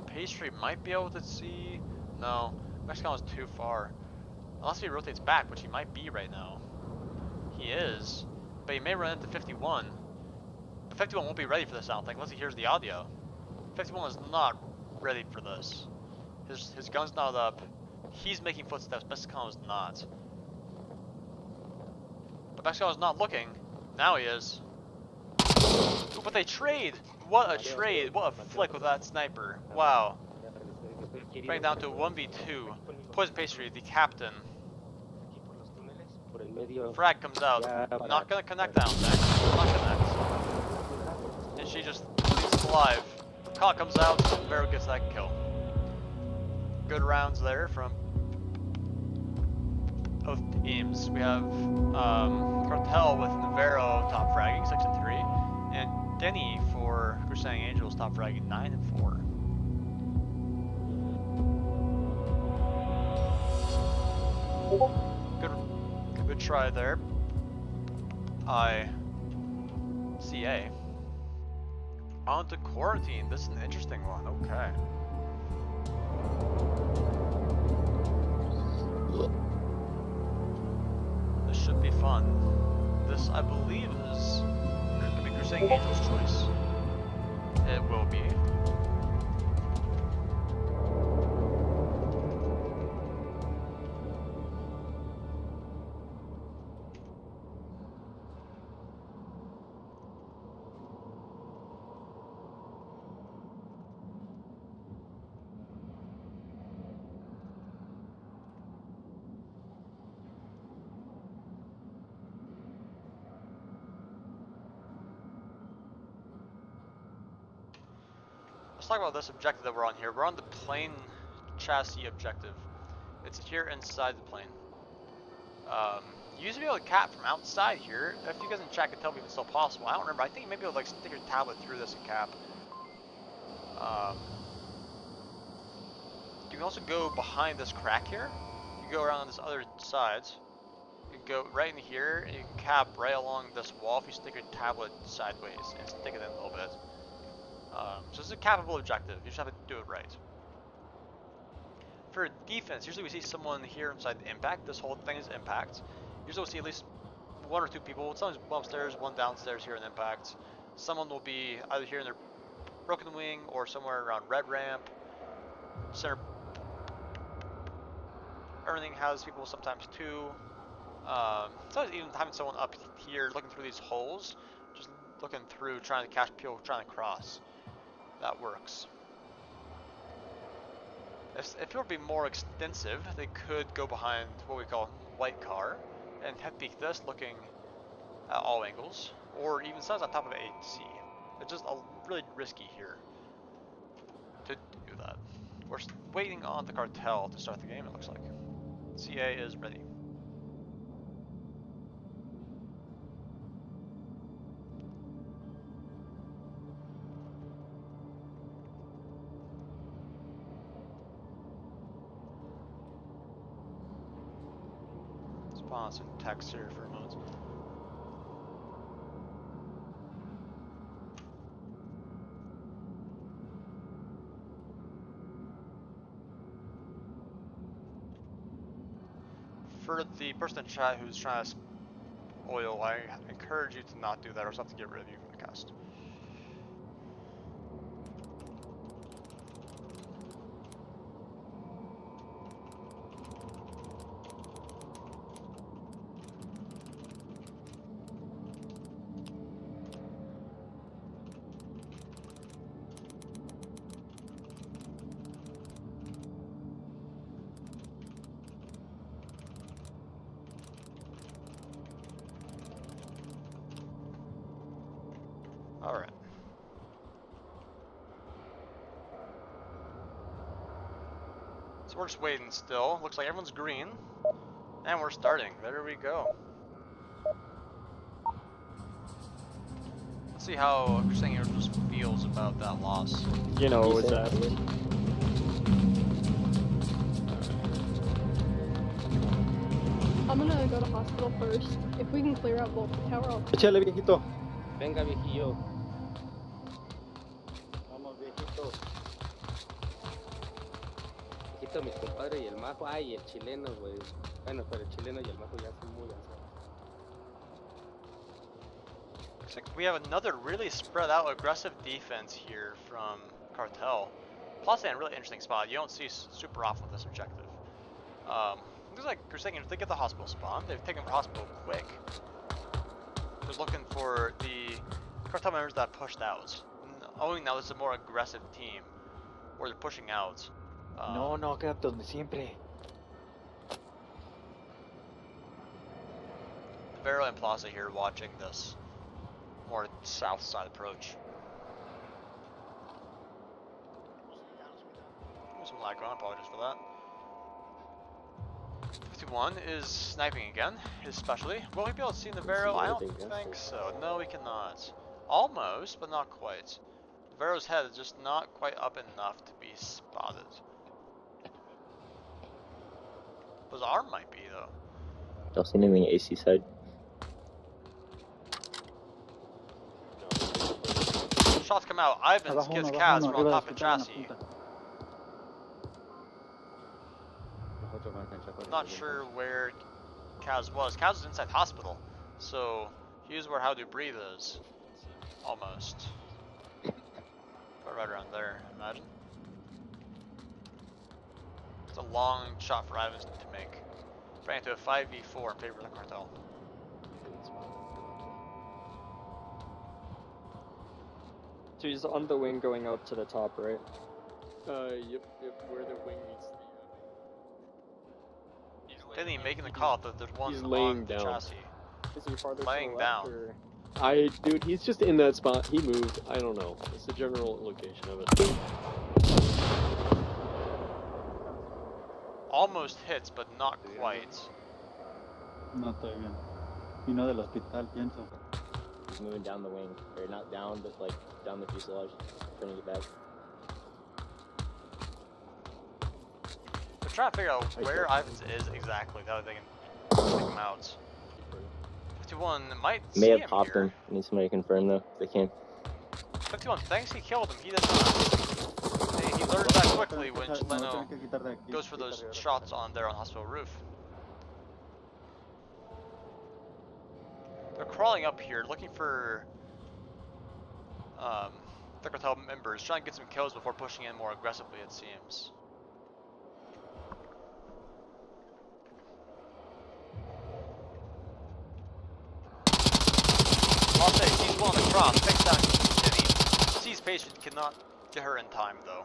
Speaker 1: Pastry might be able to see. No, Mexicano is too far. Unless he rotates back, which he might be right now. He is, but he may run into 51. But 51 won't be ready for this, I don't think, unless he hears the audio. 51 is not ready for this. His gun's not up. He's making footsteps. Mexicano is not. But Mexicano is not looking. Now he is. Ooh, but they trade! What a trade! What a flick with that sniper. Wow. Bring down to 1v2. Poison Pastry, the captain. Frag comes out. Not gonna connect, I don't think. Not connect. And she just leaves alive. Call comes out, Vero gets that kill. Good rounds there from both teams. We have Cartel with Navarro top fragging 6 and 3, and Denny for Crusading Angels top fragging 9 and 4. Good try there. CA. On to quarantine. This is an interesting one. Okay. This should be fun. This, I believe, is going to be Crusading Angel's choice. It will be. Let's talk about this objective that we're on here. We're on the plane chassis objective. It's here inside the plane. You used to be able to cap from outside here. If you guys in chat can tell me if it's still possible. I don't remember. I think you may be able to like stick your tablet through this and cap. You can also go behind this crack here. You can go around on this other side. You can go right in here and you can cap right along this wall if you stick your tablet sideways and stick it in a little bit. So this is a capable objective, you just have to do it right. For defense, usually we see someone here inside the impact. This whole thing is impact. Usually we'll see at least 1 or 2 people. Someone's one upstairs, one downstairs here in impact. Someone will be either here in their broken wing or somewhere around red ramp. Center. Everything has people sometimes too. Sometimes even having someone up here looking through these holes, just looking through, trying to catch people trying to cross. That works. If it would be more extensive, they could go behind what we call white car and head peek this, looking at all angles, or even sometimes on top of AC. It's just really risky here to do that. we're waiting on the Cartel to start the game, it looks like. CA is ready. Let's pause and text here for a moment. For the person in chat who's trying to oil, I encourage you to not do that, or else I have to get rid of you from the cast. Alright. So we're just waiting still. Looks like everyone's green. And we're starting. There we go. Let's see how Crusading just feels about that loss.
Speaker 2: You know what's happening.
Speaker 3: I'm gonna go to hospital first. If we can clear out both the tower, I'll...
Speaker 4: Échale, viejito.
Speaker 5: Venga, viejillo.
Speaker 4: Vamos, viejito.
Speaker 5: Viejito, mis compadres y el majo. Ay, el chileno, güey. Bueno, pero el chileno y el majo ya son muy lanzados.
Speaker 1: Looks like we have another really spread out aggressive defense here from Cartel. Plus, in a really interesting spot. You don't see super often with this objective. Looks like Crusading, if they get the hospital spawn, they've taken the hospital quick. They're looking for the Cartel members that pushed out. Owing now this is a more aggressive team, where they're pushing out.
Speaker 4: No, quédate donde siempre.
Speaker 1: Vero and Plaza here watching this more south side approach. There's some lag on, apologies for that. 51 is sniping again, especially. Will we be able to see Navarro? I don't think so. No, we cannot. Almost, but not quite. Navarro's head is just not quite up enough to be spotted. His arm might be, though.
Speaker 7: Y'all seen anything AC side?
Speaker 1: Shots come out. Ivans gets Kaz from on top of chassis. Not sure where Kaz was. Kaz was inside hospital, so here's where How to Breathe is. Almost. But right around there, imagine. It's a long shot for Ivans to make. Bringing it to a 5v4 in favor of the Cartel.
Speaker 8: So he's on the wing going up to the top, right?
Speaker 2: Yep, where the wing meets the...
Speaker 1: Didn't even making the call that there's one
Speaker 2: He's
Speaker 1: on
Speaker 2: laying
Speaker 1: the
Speaker 2: down.
Speaker 1: chassis.
Speaker 8: Is he farther
Speaker 1: Laying
Speaker 8: to the left,
Speaker 1: down.
Speaker 8: or...
Speaker 2: Dude, he's just in that spot. He moved. I don't know. It's the general location of it.
Speaker 1: Almost hits, but not quite.
Speaker 4: No estoy bien. Vino del hospital, pienso.
Speaker 7: He's moving down the wing. Or not down, but like down the fuselage. Turning it back.
Speaker 1: They're trying to figure out where Ivans is exactly, that way they can take him out. 51 might
Speaker 7: May
Speaker 1: see
Speaker 7: have
Speaker 1: him
Speaker 7: popped
Speaker 1: here.
Speaker 7: him. I need somebody to confirm though, if they can.
Speaker 1: 51 thinks he killed him, he does not. He learns that quickly when Chileno goes for those shots on there on hospital roof. They're crawling up here, looking for the Cartel members, trying to get some kills before pushing in more aggressively, it seems. I'll say, sees one on the cross, takes down Jenny. Sees patient, cannot get her in time though.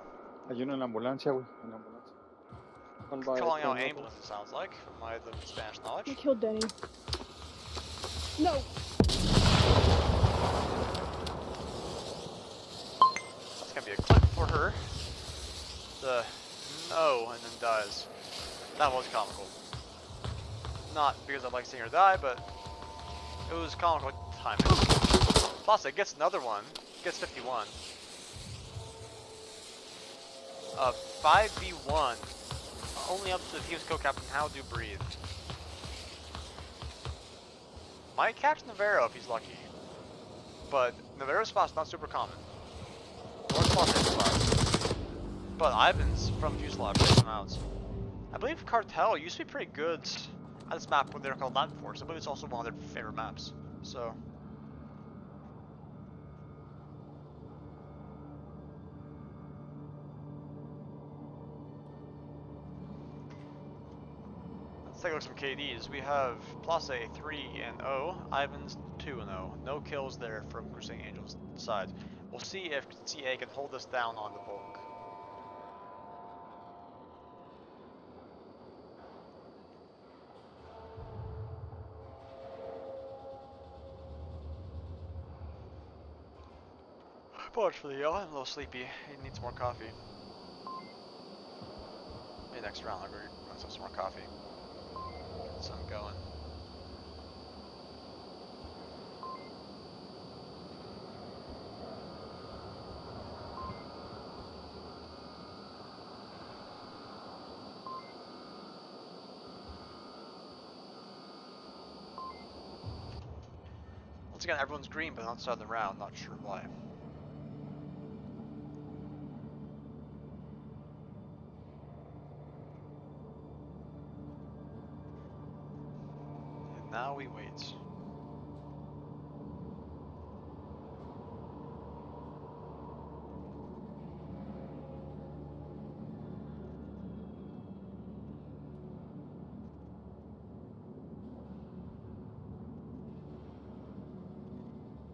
Speaker 4: Hay uno en la ambulancia, güey. En la ambulancia.
Speaker 8: One by
Speaker 1: Calling out
Speaker 8: the
Speaker 1: ambulance, it sounds like, from my limited Spanish knowledge.
Speaker 3: I killed Denny. No!
Speaker 1: That's gonna be a clip for her. The Oh, and then dies. That was comical. Not because I like seeing her die, but it was comical timing. Plus, it gets another one. Gets 51. 5v1. Only up to the team's co-captain. How do breathe? Might catch Navarro if he's lucky. But Navarro's spot's not super common. Nor Plot's spot. But Ivan's from Fuselage takes him out. I believe Cartel used to be pretty good at this map when they were called Land Force. I believe it's also one of their favorite maps. So. Let's take a look at some KDs. We have Place 3-0, Ivan's 2-0. No kills there from Crusading Angels' side. We'll see if CA can hold us down on the bulk. Apologies for the yell, I'm a little sleepy. He needs more coffee. Maybe next round I'll go run some more coffee. Get some going. Once again, everyone's green, but not starting the round. Not sure why. And now we wait.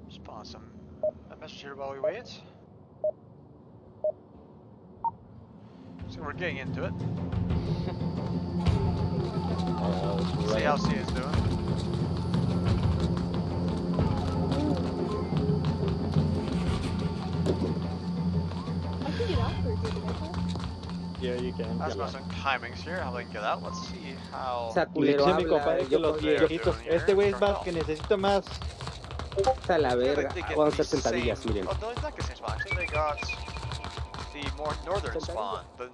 Speaker 1: Spawn a message here while we wait. So we're getting into it. See how C is doing.
Speaker 3: I can get out for good,
Speaker 2: Yeah, you can.
Speaker 1: That's about some timings here, how they can get out. Let's see how.
Speaker 4: Le dice a mi compadre que los viejitos, este güey es más que necesita más.
Speaker 5: Está la verga.
Speaker 1: They get
Speaker 5: Vamos a
Speaker 1: the
Speaker 5: hacer sentadillas,
Speaker 1: same-
Speaker 5: miren.
Speaker 1: Oh, no, it's not the same spawn. Actually, they got the more northern spawn, the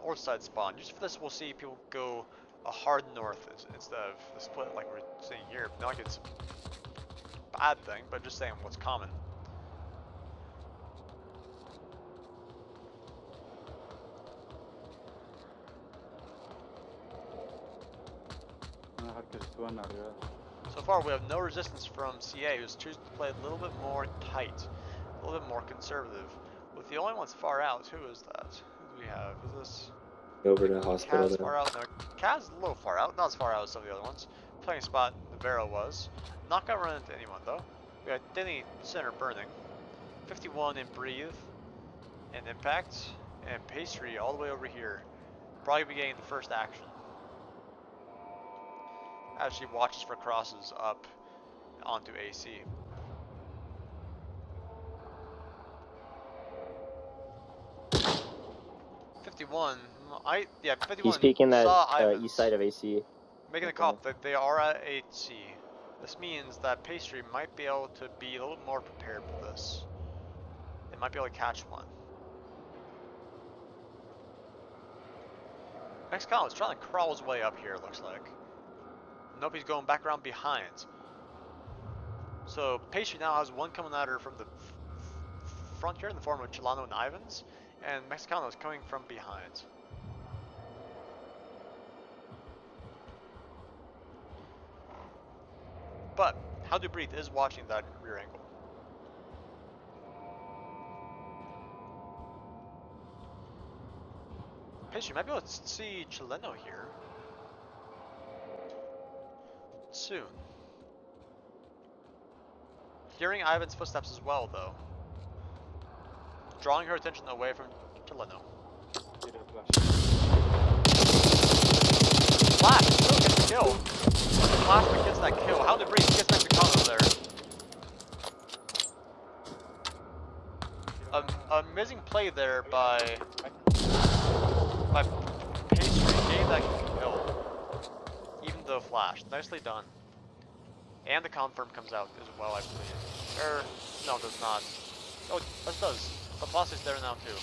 Speaker 1: north side spawn. Just for this, we'll see people go a hard north instead of the split like we're seeing here. Not like it's a bad thing, but just saying what's common. So far, we have no resistance from CA, who's choosing to play a little bit more tight, a little bit more conservative. With the only ones far out, who is that? Who do we have? Is this
Speaker 5: Over to hospital.
Speaker 1: Kaz far out? No, Kaz is a little far out, not as far out as some of the other ones. Playing spot Navarro was. Not gonna run into anyone though. We got Denny center burning. 51 in breathe and impact, and pastry all the way over here. Probably be getting the first action. As she watches for crosses up onto AC. Yeah, 51
Speaker 7: He's peeking that
Speaker 1: saw Ivans
Speaker 7: east side of AC.
Speaker 1: making a call that they are at AC. This means that Pastry might be able to be a little more prepared for this. They might be able to catch one. Mexicano is trying to crawl his way up here, it looks like. Nope, he's going back around behind. So Pastry now has one coming at her from the front here in the form of Chilano and Ivans, and Mexicano is coming from behind. But How Do Breathe is watching that rear angle. Pastry, you might be able to see Chileno here soon. Hearing Ivan's footsteps as well, though. Drawing her attention away from Chileno. Flash still gets the kill. Flash gets that kill. How to Breathe gets Mexicano there. Amazing play there by My pastry gave that kill, even though flashed. Nicely done. And the confirm comes out as well, I believe. No, it does not. Oh, it does. The plus is there now too.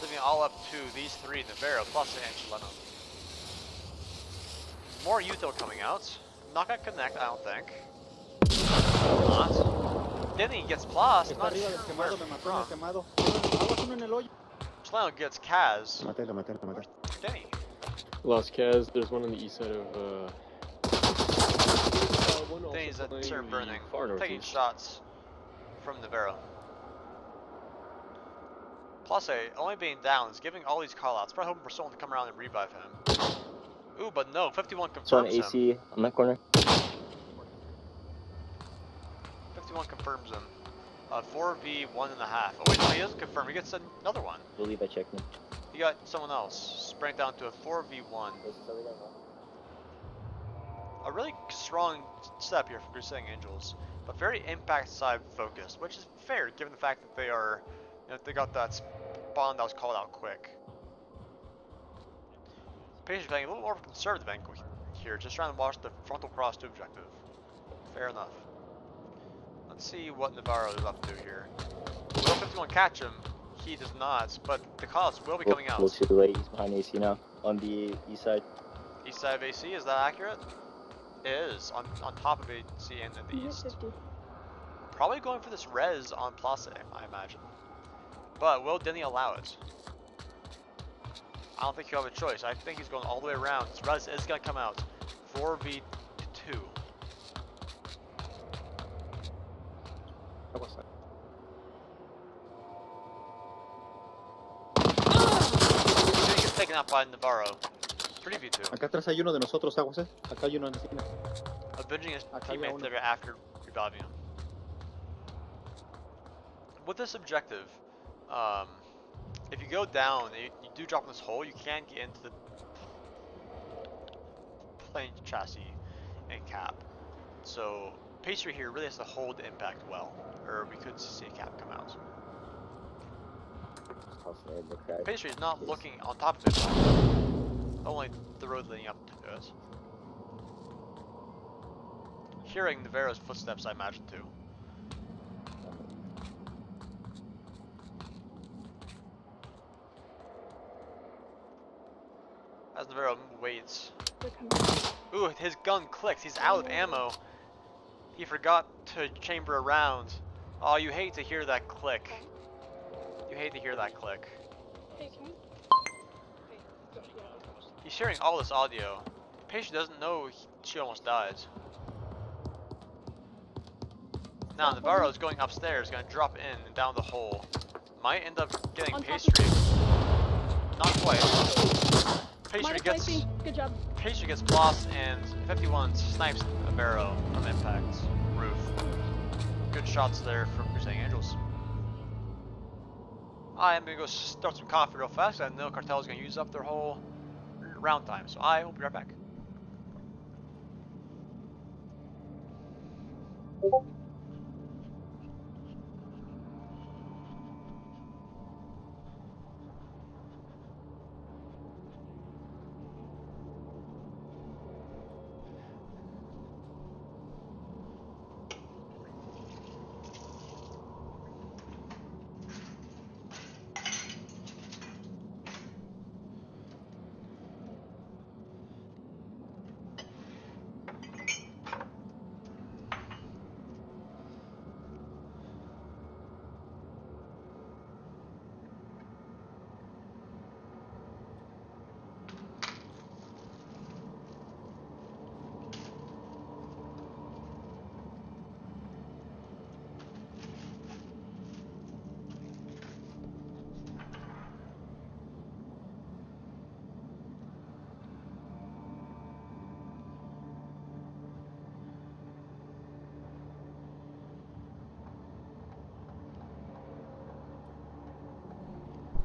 Speaker 1: Leaving it all up to these three, Navarro, plus and Chileno. More util coming out. Not gonna connect, I don't think. Not. Then he gets plus. Not sure where from. Chileno gets Kaz. Denny.
Speaker 2: Lost Kaz. There's one on the east side of.
Speaker 1: Denny's at turn burning. Taking shots from Navarro. Plus A, only being down, is giving all these callouts. Probably hoping for someone to come around and revive him. Ooh, but no, 51 confirms
Speaker 7: So on AC
Speaker 1: him.
Speaker 7: on that corner.
Speaker 1: 51 confirms him. 4v1.5. Oh wait, no, he doesn't confirm. He gets another one.
Speaker 7: I believe I checked him.
Speaker 1: He got someone else. Sprang down to a 4v1. A really strong step here from Crusading Angels, but very impact side focused, which is fair given the fact that they are, they got that spawn that was called out quick. Pacers playing a little more of a conservative angle here, just trying to watch the frontal cross to objective. Fair enough. Let's see what Navarro is up to here. Will 51 catch him? He does not, but the callouts will be coming out.
Speaker 7: We'll too late. He's behind AC now on the east side.
Speaker 1: East side of AC, is that accurate? It is, on top of AC and in the east. Probably going for this res on Place, I imagine. But will Denny allow it? I don't think he'll have a choice. I think he's going all the way around. This res is going to come out. 4v2. He gets taken out by Navarro. 3v2.
Speaker 4: Acá atrás hay uno de nosotros, Aguas, Acá hay uno en la esquina.
Speaker 1: Avenging his teammate there after reviving him. With this objective, if you go down and you do drop in this hole, you can get into the plane chassis and cap. So Pastry here really has to hold the impact well, or we could see a cap come out. Pastry is not looking on top of it, only the road leading up to it. Hearing Navarro's footsteps, I imagine too. As Navarro waits. Ooh, his gun clicks. He's out of ammo. He forgot to chamber a round. Oh, you hate to hear that click. You hate to hear that click. He's sharing all this audio. The patient doesn't know she almost died. Now Navarro's going upstairs, gonna drop in and down the hole. Might end up getting Pastry. Not quite. Pastry gets
Speaker 3: good job.
Speaker 1: Pastry gets Bloss and 51 snipes Navarro from impact roof. Good shots there from Crusading Angels. I am gonna go start some coffee real fast. I know Cartel is gonna use up their whole round time, so I will be right back.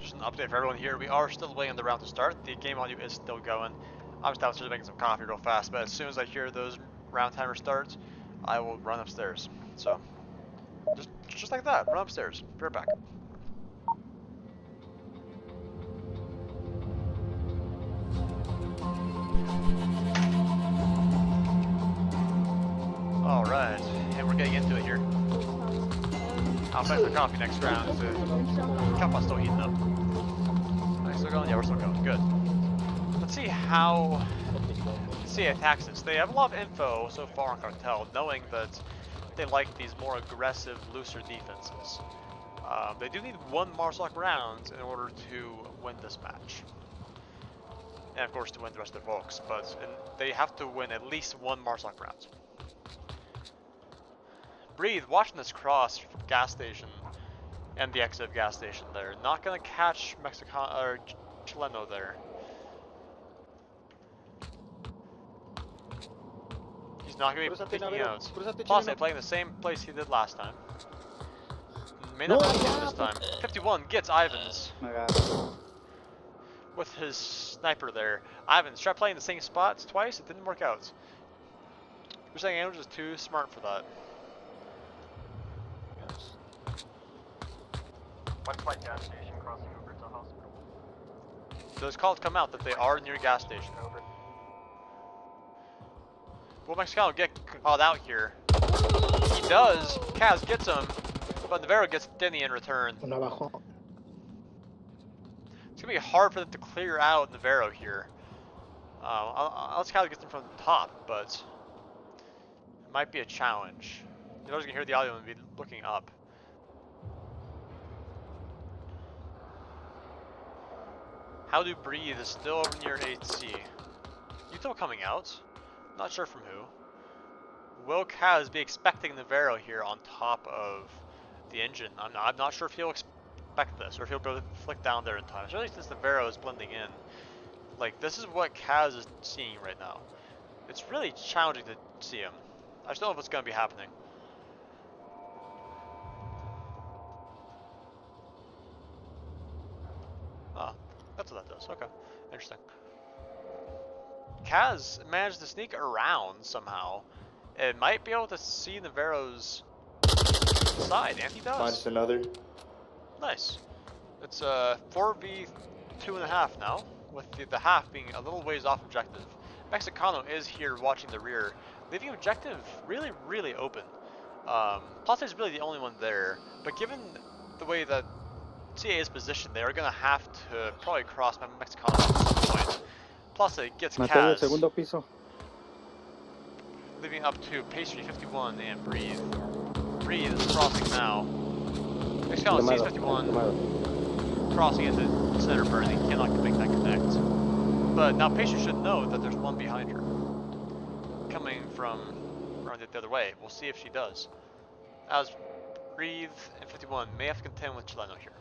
Speaker 1: Just an update for everyone here. We are still waiting on the round to start. The game audio is still going. I'm just downstairs making some coffee real fast, but as soon as I hear those round timers start, I will run upstairs. So, Just like that. Run upstairs. Be right back. Alright, and we're getting into it here. I'll back the coffee next round. Cup's still heating up. Are you still going? Yeah, we're still going. Good. Let's see how CA attacks this. They have a lot of info so far on Cartel, knowing that they like these more aggressive, looser defenses. They do need 1 Marslock round in order to win this match. And of course to win the rest of their Volks, but they have to win at least 1 Marslock round. Breathe, watching this cross gas station and the exit of gas station there. Not gonna catch Mexican or Chileno there. He's not gonna be peeking out. Plus, they're playing the same place he did last time. May not be this time. 51 gets Ivans with his sniper there. Ivans tried playing the same spots twice. It didn't work out. Crusading Angels is too smart for that.
Speaker 9: West gas station crossing over to hospital.
Speaker 1: Those calls come out that they are near gas station.
Speaker 9: Over.
Speaker 1: Will Mexicano get called out here? He does. Kaz gets him, but Navarro gets Denny in return. It's gonna be hard for them to clear out Navarro here. Unless Kaz gets him from the top, but it might be a challenge. You're always gonna hear the audio and be looking up. How do breathe is still over near 8C. Yuto coming out. Not sure from who. Will Kaz be expecting Navarro here on top of the engine? I'm not sure if he'll expect this or if he'll be able to flick down there in time. Especially since Navarro is blending in. Like, this is what Kaz is seeing right now. It's really challenging to see him. I just don't know if it's going to be happening. Ah, that's what that does. Okay, interesting. Kaz managed to sneak around somehow. It might be able to see Navarro's side, and he does.
Speaker 6: Finds another.
Speaker 1: Nice. It's 4v2.5 now, with the half being a little ways off objective. Mexicano is here watching the rear, leaving objective really, really open. Plata is really the only one there, but given the way that CA is positioned, they are going to have to probably cross Mexicano at some point. Plus it gets Kaz, leaving up to Pastry 51 and Breathe. Breathe is crossing now. Mexicano sees 51 crossing into center burn, he cannot make that connect. But now Pastry should know that there's one behind her. Coming from around the other way. We'll see if she does. As Breathe and 51 may have to contend with Chileno here.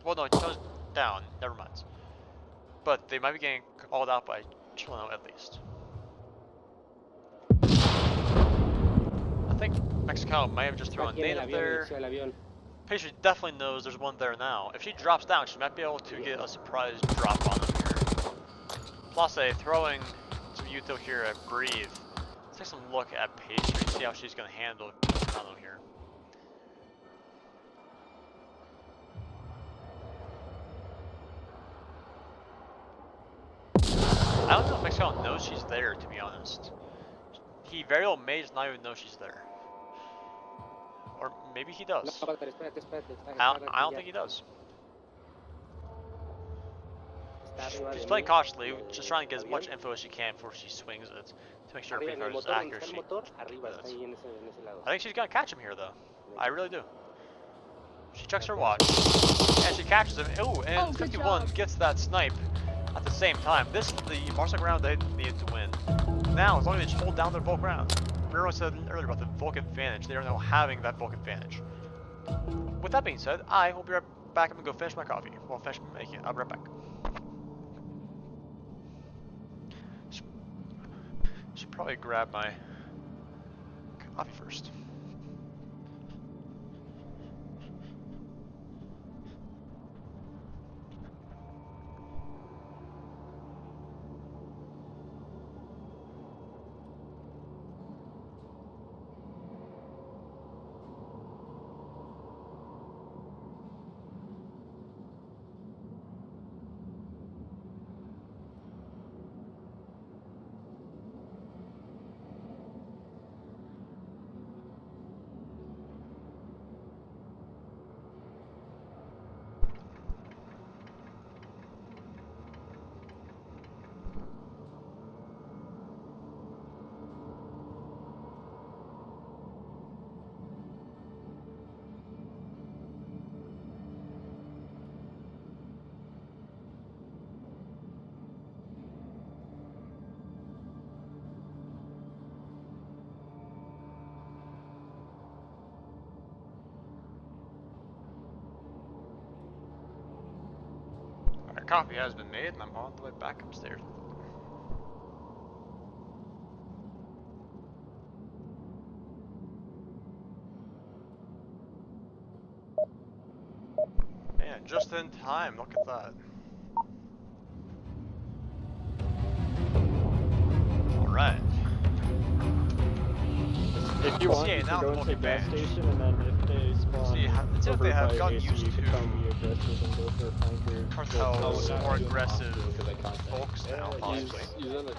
Speaker 1: Well, no, Chileno's down, never mind. But they might be getting called out by Chileno at least. I think Mexicano might have just thrown a nade up there. Pastry definitely knows there's one there now. If she drops down, she might be able to get a surprise drop on them here. Place throwing some Yuto here at Breathe. Let's take some look at Pastry, see how she's going to handle Mexicano here. I don't know if Mexicano knows she's there, to be honest. He very well may just not even know she's there. Or maybe he does. I don't think he does. She's playing cautiously, just trying to get as much info as she can before she swings it, to make sure her is accurate. I think she's gonna catch him here though. I really do. She checks her watch, and she catches him. Ooh, and 51 gets that snipe at the same time. This is the Marslock round they needed to win. Now, as long as they just hold down their Volk round. Remember what I said earlier about the Volk advantage. They are now having that Volk advantage. With that being said, I will be right back. I'm gonna go finish my coffee. Well, finish making it. I'll be right back. Should probably grab my coffee first. Coffee has been made, and I'm on the way back upstairs. Man, just in time. Look at that. All right.
Speaker 8: If you want,
Speaker 1: Yeah,
Speaker 8: you
Speaker 1: now
Speaker 8: can go
Speaker 1: the
Speaker 8: into the gas
Speaker 1: advantage.
Speaker 8: station, and then if they spawn
Speaker 1: See, let's see if
Speaker 8: over
Speaker 1: they have
Speaker 8: by
Speaker 1: gotten
Speaker 8: AC,
Speaker 1: used
Speaker 8: you
Speaker 1: to
Speaker 8: can come be aggressive and go for a flanker.
Speaker 1: Cartel's
Speaker 6: Oh,
Speaker 1: more
Speaker 6: no,
Speaker 1: aggressive
Speaker 6: because I contact.
Speaker 1: folks now,
Speaker 6: Yeah,
Speaker 1: possibly.
Speaker 5: He's on the.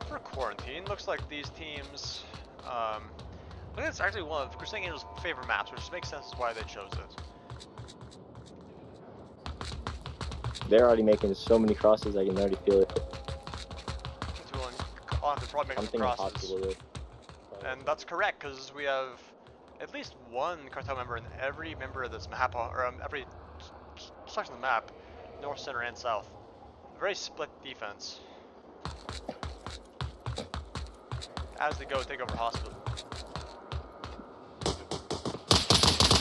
Speaker 1: For quarantine, looks like these teams. I think it's actually one of Crusading Angel's favorite maps, which makes sense why they chose it.
Speaker 7: They're already making so many crosses, I can already feel it.
Speaker 1: I'll have to probably make some
Speaker 7: Something
Speaker 1: crosses.
Speaker 7: impossible with.
Speaker 1: And that's correct, because we have at least one cartel member in every member of this map, or every section of the map, north, center, and south. Very split defense. As they go take over hospital.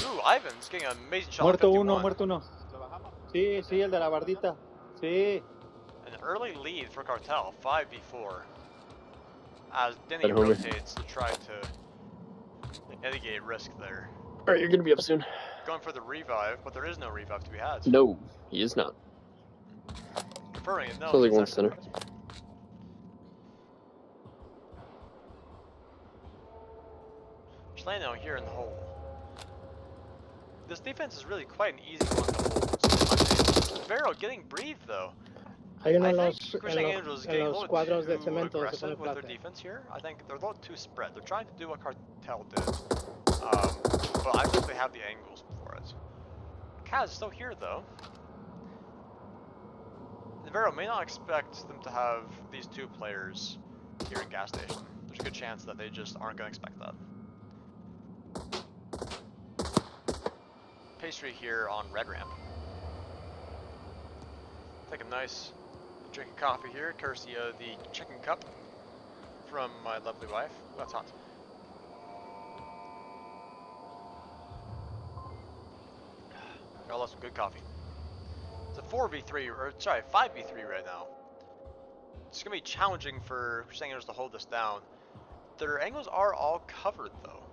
Speaker 1: Ooh, Ivan's getting an amazing shot.
Speaker 4: Muerto
Speaker 1: 51.
Speaker 4: uno, muerto uno. Sí, sí, el de la bardita. Sí.
Speaker 1: An early lead for Cartel, 5v4. As Denny
Speaker 2: That homie.
Speaker 1: rotates to try to mitigate risk there.
Speaker 2: Alright, you're gonna be up soon.
Speaker 1: Going for the revive, but there is no revive to be had.
Speaker 2: No, he is not.
Speaker 1: Confirming it, no.
Speaker 2: It's only one
Speaker 1: it's
Speaker 2: center.
Speaker 1: Cheleno here in the hole. This defense is really quite an easy one to hold. Vero getting breathed though.
Speaker 10: Hay uno
Speaker 1: I
Speaker 10: en
Speaker 1: think
Speaker 10: los,
Speaker 1: Crusading Angels is getting a
Speaker 10: los
Speaker 1: little
Speaker 10: cuadros de
Speaker 1: too
Speaker 10: cemento se
Speaker 1: aggressive
Speaker 10: pone
Speaker 1: with their
Speaker 10: plata.
Speaker 1: defense here. I think they're a little too spread. They're trying to do what Cartel did, but I think they have the angles for it. Kaz is still here though. Vero may not expect them to have these two players here in gas station. There's a good chance that they just aren't going to expect that. Pastry here on red ramp. Take a nice drink of coffee here, courtesy of the chicken cup from my lovely wife. Ooh, that's hot. Got lots of good coffee. It's a 4v3, or sorry, 5v3 right now. It's gonna be challenging for Crusading Angels to hold this down. Their angles are all covered though.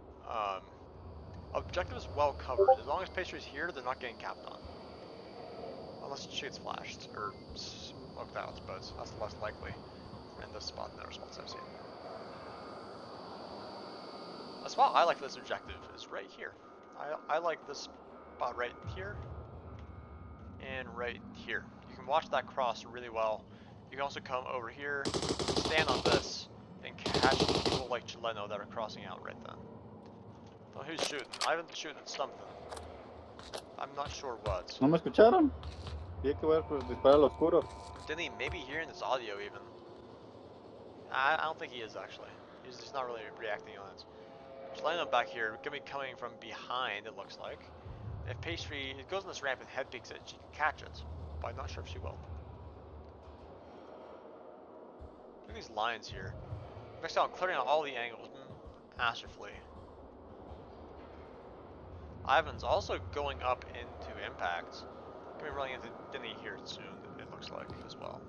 Speaker 1: Objective is well covered. As long as Pastry's here, they're not getting capped on. Unless she gets flashed or smoked out, but that's less likely in this spot than other spots I've seen. A spot I like for this objective is right here. I like this spot right here and right here. You can watch that cross really well. You can also come over here, stand on this, and catch people like Cheleno that are crossing out right then. Well, who's shooting? Ivan's shooting at something. I'm not sure what.
Speaker 4: ¿No me escucharon? Dije que voy a disparar al oscuro.
Speaker 1: Didn't he maybe hearing this audio even? I don't think he is actually. He's not really reacting on it. Cheleno back here, gonna be coming from behind it looks like. If Pastry goes on this ramp and head peeks it, she can catch it. But I'm not sure if she will. Look at these lines here. Next time I'm clearing out all the angles masterfully. Ivan's also going up into impact. Gonna be running into Denny here soon, it looks like, as well.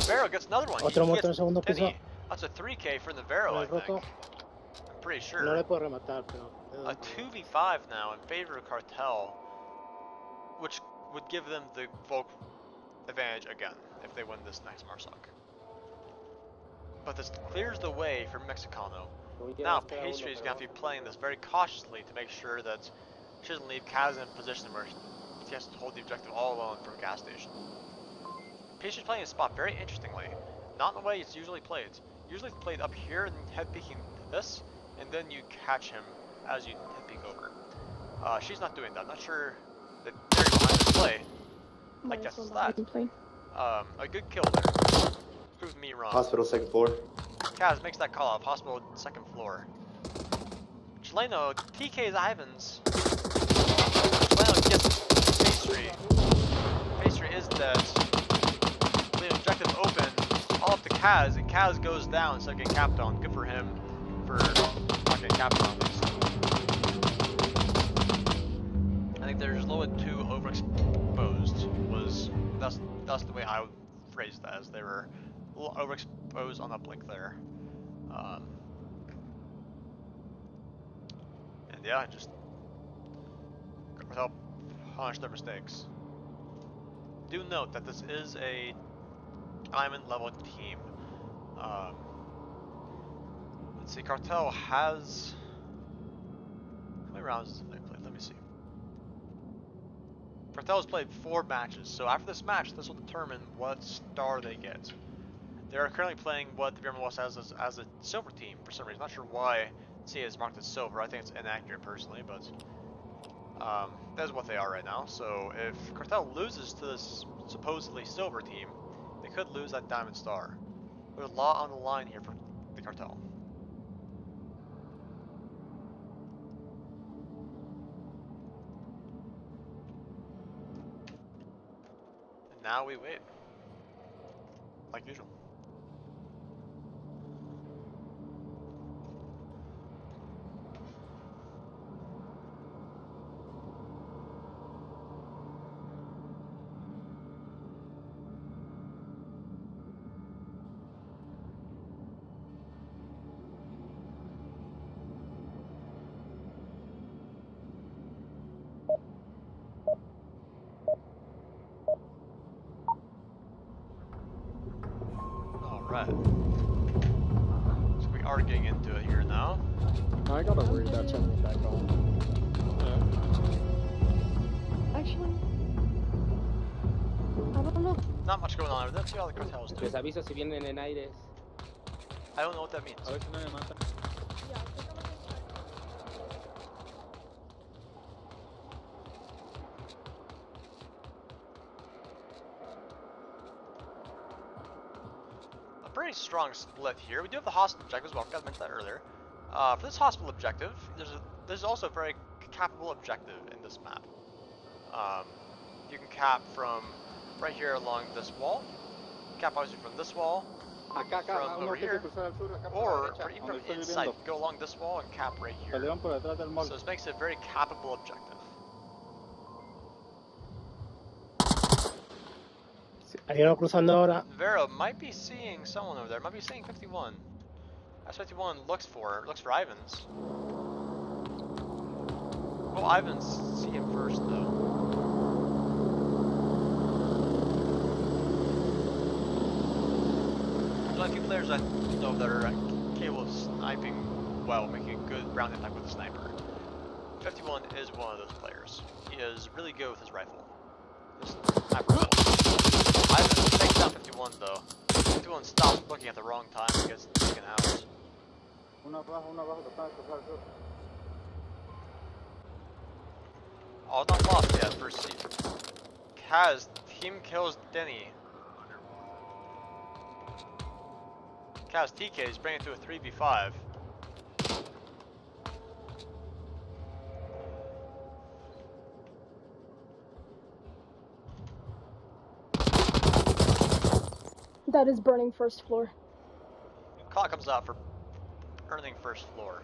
Speaker 1: Vero gets another one.
Speaker 10: Otro moto en segundo piso.
Speaker 1: That's a 3K for Navarro, I think. I'm pretty sure.
Speaker 10: No le puedo rematar, pero...
Speaker 1: A 2v5 now in favor of Cartel, which would give them the Volk advantage again if they win this next Marsoc. But this clears the way for Mexicano. Now Pastry is going to have to be playing this very cautiously to make sure that she doesn't leave Kaz in a position where she has to hold the objective all alone from a gas station. Pastry's playing a spot very interestingly, not in the way it's usually played. Usually it's played up here and head peeking this, and then you catch him as you head peek over. She's not doing that. I'm not sure the theory behind the play. I guess it's that. A good kill there. Proved me wrong.
Speaker 6: Hospital, second floor.
Speaker 1: Kaz makes that call out. Hospital, second floor. Cheleno TK's Ivans. Cheleno gets Pastry. Pastry is dead. said, leave objective open all up to Kaz, and Kaz goes down instead of getting capped on. Good for him for not getting capped on. I think they're just a little bit too overexposed. That's the way I would phrase that, as they were a little overexposed on uplink there. And yeah, just help punish their mistakes. Do note that this is a diamond level team. Let's see, Cartel has... How many rounds have they played? Let me see. Cartel has played 4 matches, so after this match, this will determine what star they get. They are currently playing what the VRML has as a silver team for some reason. Not sure why CA is marked as silver. I think it's inaccurate personally, but that's what they are right now. So if Cartel loses to this supposedly silver team, they could lose that diamond star. There's a lot on the line here for the Cartel. And now we wait, like usual. Alright. So we are getting into it here now.
Speaker 8: I gotta worry about turning back on.
Speaker 3: Actually, I don't know.
Speaker 1: Not much going on over there. Let's see how the Cartel's doing.
Speaker 5: Les aviso si vienen en aires.
Speaker 1: I don't know what that means.
Speaker 4: A ver si no me matan.
Speaker 3: Yeah, I think I'm gonna try.
Speaker 1: A pretty strong split here. We do have the hospital objective as well. I forgot to mention that earlier. For this hospital objective, there's also a very cappable objective in this map. You can cap from right here along this wall, cap obviously from this wall, from over here, or even from inside. You can go along this wall and cap right here. So this makes it a very cappable objective.
Speaker 10: Hay uno cruzando ahora.
Speaker 1: Vero might be seeing someone over there. Might be seeing 51. That's 51 looks for Ivans. Well, Ivans see him first though. There's only 2 players I know that are capable of sniping well, making a good round impact with a sniper. 51 is one of those players. He is really good with his rifle. This sniper rifle. Ivans takes down 51 though. 51 stops looking at the wrong time and gets taken out. All not lost yet for Kaz. Team kills Denny. Kaz TK is bringing it to a 3v5.
Speaker 3: That is burning first floor.
Speaker 1: Clock comes out for earning first floor.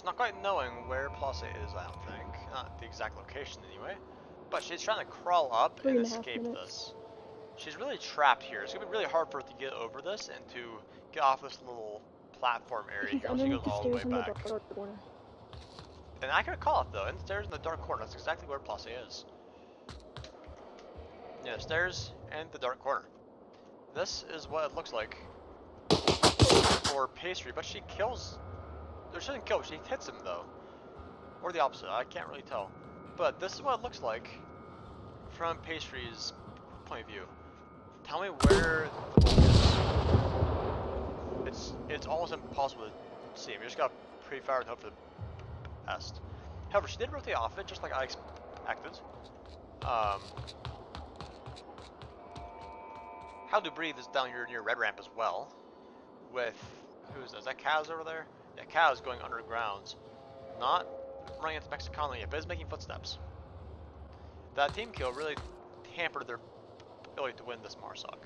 Speaker 1: Not quite knowing where Place is, I don't think. Not the exact location anyway. But she's trying to crawl up and escape this. She's really trapped here. It's going to be really hard for her to get over this and to get off this little platform area here. She goes all the way back. An accurate call it though. And stairs in the dark corner. That's exactly where Place is. Yeah, stairs and the dark corner. This is what it looks like for Pastry, but she kills. She doesn't kill, she hits him though. Or the opposite, I can't really tell. But this is what it looks like from Pastry's point of view, tell me where the bolt is. It's almost impossible to see him. You just gotta pre-fire and hope for the best. However, she did rotate off it, just like I expected. How to Breathe is down here near red ramp as well. With, who's that? Is that Kaz over there? Yeah, Kaz going underground. Not running into Mexicano yet, but is making footsteps. That team kill really hampered their ability to win this Marsoc.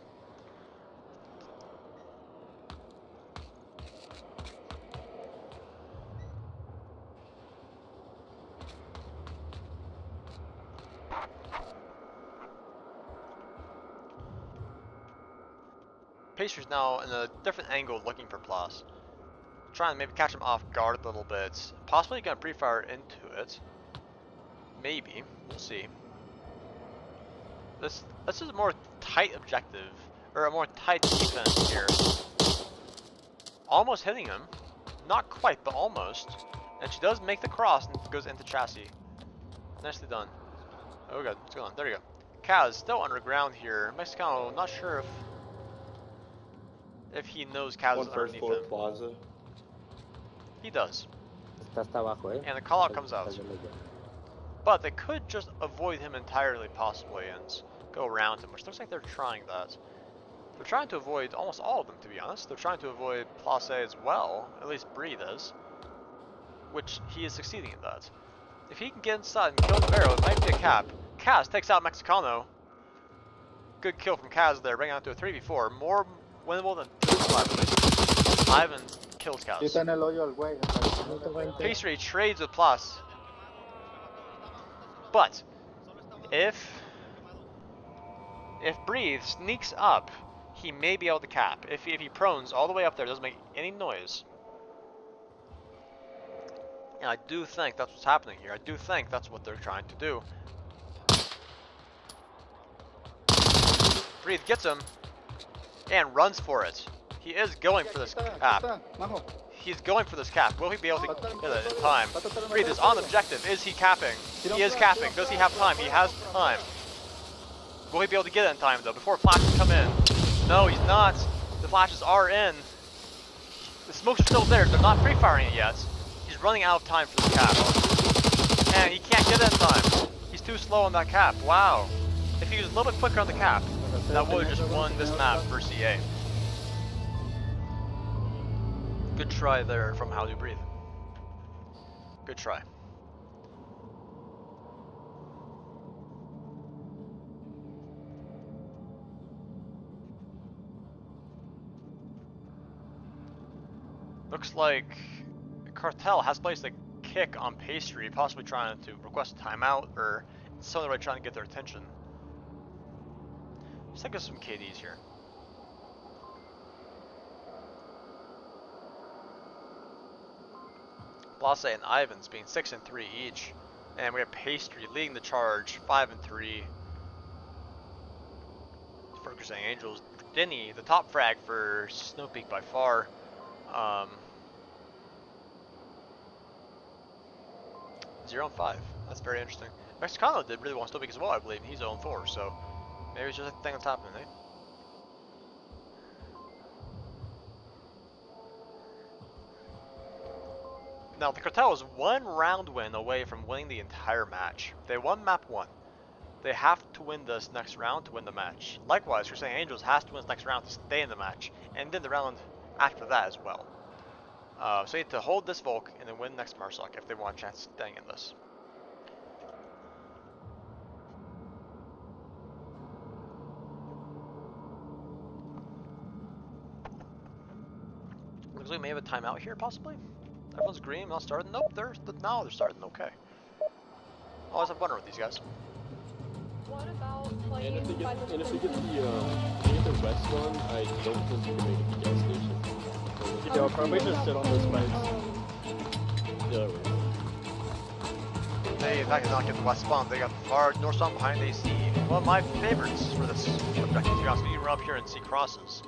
Speaker 1: Pastry's now in a different angle looking for Plas. Trying to maybe catch him off guard a little bit. Possibly gonna pre-fire into it. Maybe. We'll see. This is a more tight objective, or a more tight defense here. Almost hitting him. Not quite, but almost. And she does make the cross and goes into chassis. Nicely done. Oh god, what's going on? There you go. Kaz still underground here. Mexicano, not sure if he knows Kaz is underneath him.
Speaker 6: Plaza.
Speaker 1: He does.
Speaker 5: Está hasta abajo, eh?
Speaker 1: And the call out comes out. But they could just avoid him entirely, possibly, and go around him, which looks like they're trying that. They're trying to avoid almost all of them, to be honest. They're trying to avoid Place as well, at least Breathe is, which he is succeeding in that. If he can get inside and kill the barrel, it might be a cap. Kaz takes out Mexicano. Good kill from Kaz there, bringing out to a 3v4. More winnable than 2v5 at least. Ivan kills Kaz. Pastry trades with Plus. But if Breathe sneaks up, he may be able to cap. If he prones all the way up there, doesn't make any noise. And I do think that's what's happening here. I do think that's what they're trying to do. Breathe gets him and runs for it. He is going for this cap. He's going for this cap. Will he be able to get it in time? Breathe is on objective. Is he capping? He is capping. Does he have time? He has time. Will he be able to get it in time though before flashes come in? No, he's not. The flashes are in. The smokes are still there. They're not pre-firing it yet. He's running out of time for this cap. And he can't get it in time. He's too slow on that cap. Wow. If he was a little bit quicker on the cap, that would have just won this map for CA. Good try there from How to Breathe. Good try. Looks like Cartel has placed a kick on Pastry, possibly trying to request a timeout or some other way trying to get their attention. Let's take us some KDs here. Blase and Ivans being 6 and 3 each, and we have Pastry leading the charge 5 and 3 for Crusading Angels. Denny, the top frag for Snow Peak by far. 0 and 5. That's very interesting. Mexicano did really well on Snow Peak as well, I believe. He's 0 and 4, so maybe it's just a thing that's happening, eh? Now, the Cartel is 1 round win away from winning the entire match. They won map 1. They have to win this next round to win the match. Likewise, Crusading Angels has to win this next round to stay in the match, and then the round after that as well. So they need to hold this Volk and then win next Marsoc if they want a chance of staying in this. Looks like we may have a timeout here, possibly. Everyone's green, not starting. Nope, they're starting. Okay. Always have wondered with these guys.
Speaker 3: What about playing
Speaker 2: And if
Speaker 3: by
Speaker 2: they
Speaker 3: the
Speaker 2: get the west one, I don't think you can make it to gas station.
Speaker 4: They'll probably just sit on this place.
Speaker 2: Yeah,
Speaker 1: They, in fact, did not get the west spawn. They got the far north spawn behind AC. One of my favorites for this objective, to be honest. You can run up here and see crosses.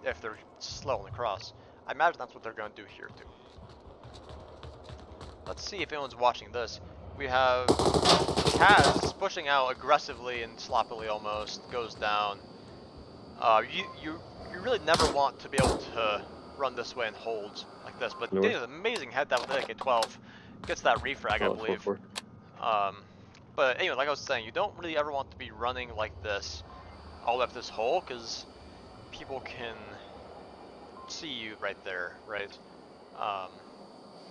Speaker 1: If they're slow on the cross. I imagine that's what they're going to do here, too. Let's see if anyone's watching this. We have Kaz pushing out aggressively and sloppily almost, goes down. You really never want to be able to run this way and hold like this, but Danny's an amazing head down with the AK-12. Gets that refrag, I believe.
Speaker 2: 4-4.
Speaker 1: But anyway, like I was saying, you don't really ever want to be running like this all the way up this hole, because people can see you right there, right?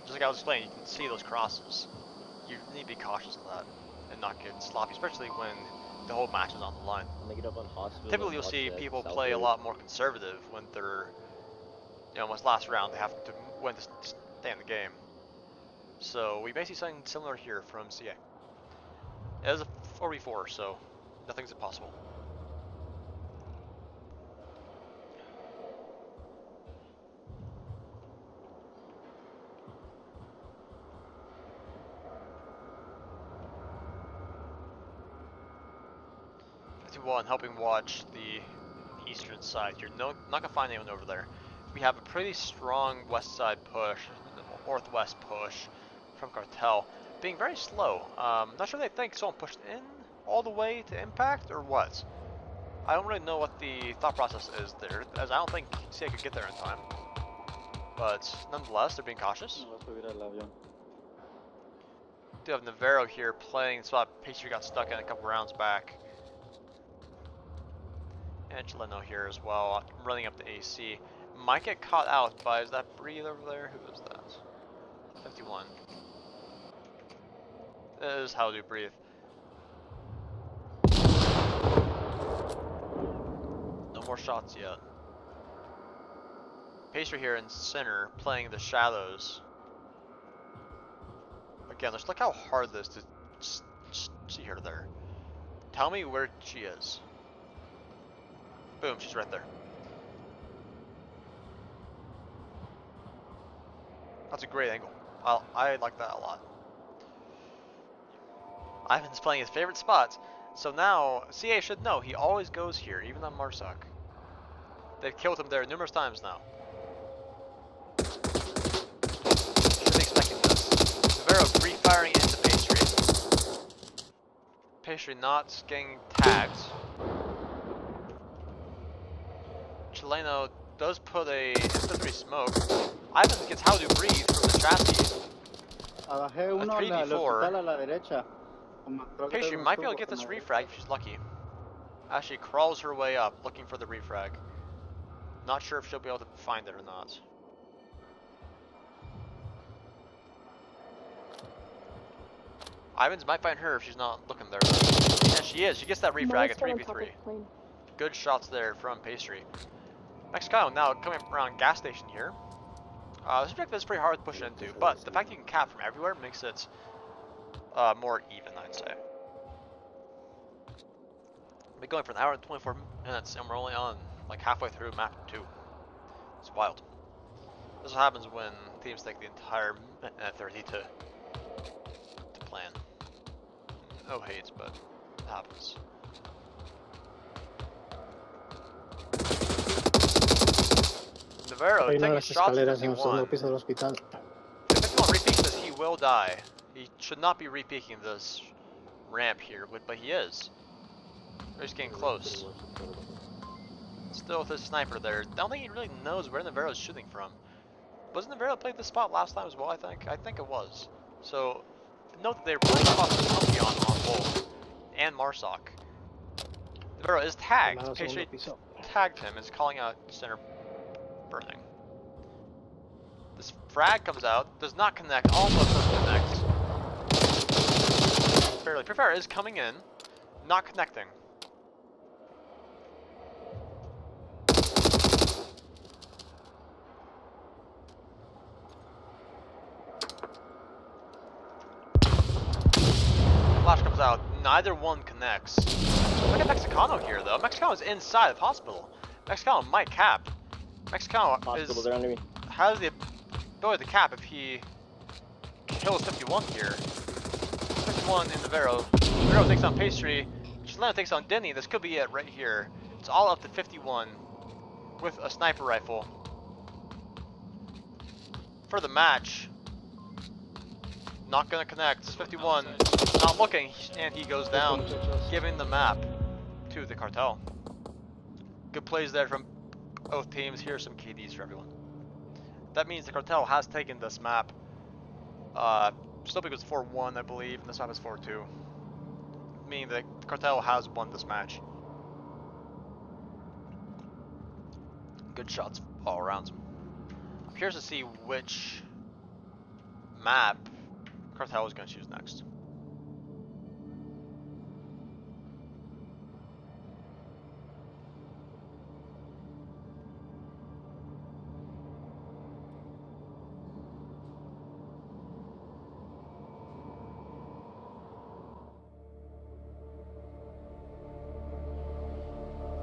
Speaker 1: Just like I was explaining, you can see those crosses. You need to be cautious of that and not get sloppy, especially when the whole match is on the line.
Speaker 7: I'm gonna get up on hospital.
Speaker 1: Typically, you'll see people play a lot more conservative when they're, you know, almost last round. They have to win to stay in the game. So we may see something similar here from CA. It is a 4v4, so nothing's impossible. One helping watch the eastern side. You're not gonna find anyone over there. We have a pretty strong west side push, northwest push from Cartel, being very slow. Not sure they think someone pushed in all the way to impact or what. I don't really know what the thought process is there, as I don't think CA could get there in time. But nonetheless, they're being cautious. Do have Navarro here playing the spot Pastry got stuck in a couple rounds back. And Chileno here as well, running up the AC. Might get caught out by, is that Breathe over there? Who is that? 51. This is how to breathe. No more shots yet. Pastry here in center, playing the shadows. Again, just look how hard this is to see her there. Tell me where she is. Boom, she's right there. That's a great angle. I like that a lot. Ivan's playing his favorite spots, so now CA should know he always goes here, even on Marsoc. They've killed him there numerous times now. Should be expecting this. Navarro free-firing into Pastry. Pastry not getting tagged. Chileno does put a insta-3 smoke. Ivan gets how to breathe from the chassis. A 3v4. Pastry might be able to get this refrag if she's lucky. As she crawls her way up looking for the refrag. Not sure if she'll be able to find it or not. Ivans might find her if she's not looking there. And she is. She gets that refrag at 3v3. Good shots there from Pastry. Mexicano now coming around gas station here. This objective is pretty hard to push into, but the fact you can cap from everywhere makes it more even, I'd say. We're going for an hour and 24 minutes, and we're only on like halfway through map 2. It's wild. This is what happens when teams take the entire minute 30 to plan. No hate, but it happens. Navarro taking shots at 51. If 51 repeats this, he will die. He should not be re-peeking this ramp here, but he is. He's getting close. Still with his sniper there. I don't think he really knows where Navarro is shooting from. Wasn't Navarro played this spot last time as well, I think? I think it was. So, note that they're playing spots with Tompion on both. And Marsoc. Navarro is tagged. Pastry tagged him, is calling out center burning. This frag comes out, does not connect, almost doesn't connect. Barely. Prefire is coming in, not connecting. Flash comes out, neither one connects. Look at Mexicano here though. Mexicano is inside of hospital. Mexicano might cap. Mexicano has the ability to cap if he kills 51 here. 51 in Navarro. Navarro takes on Pastry. Chileno takes on Denny. This could be it right here. It's all up to 51 with a sniper rifle. For the match, Not gonna connect. 51. Not looking, and he goes down, giving the map to the Cartel. Good plays there from both teams. Here are some KDs for everyone. That means the Cartel has taken this map. Snowpeak was 4-1, I believe, and this map is 4-2. Meaning the Cartel has won this match. Good shots all around. I'm curious to see which map Cartel is going to choose next.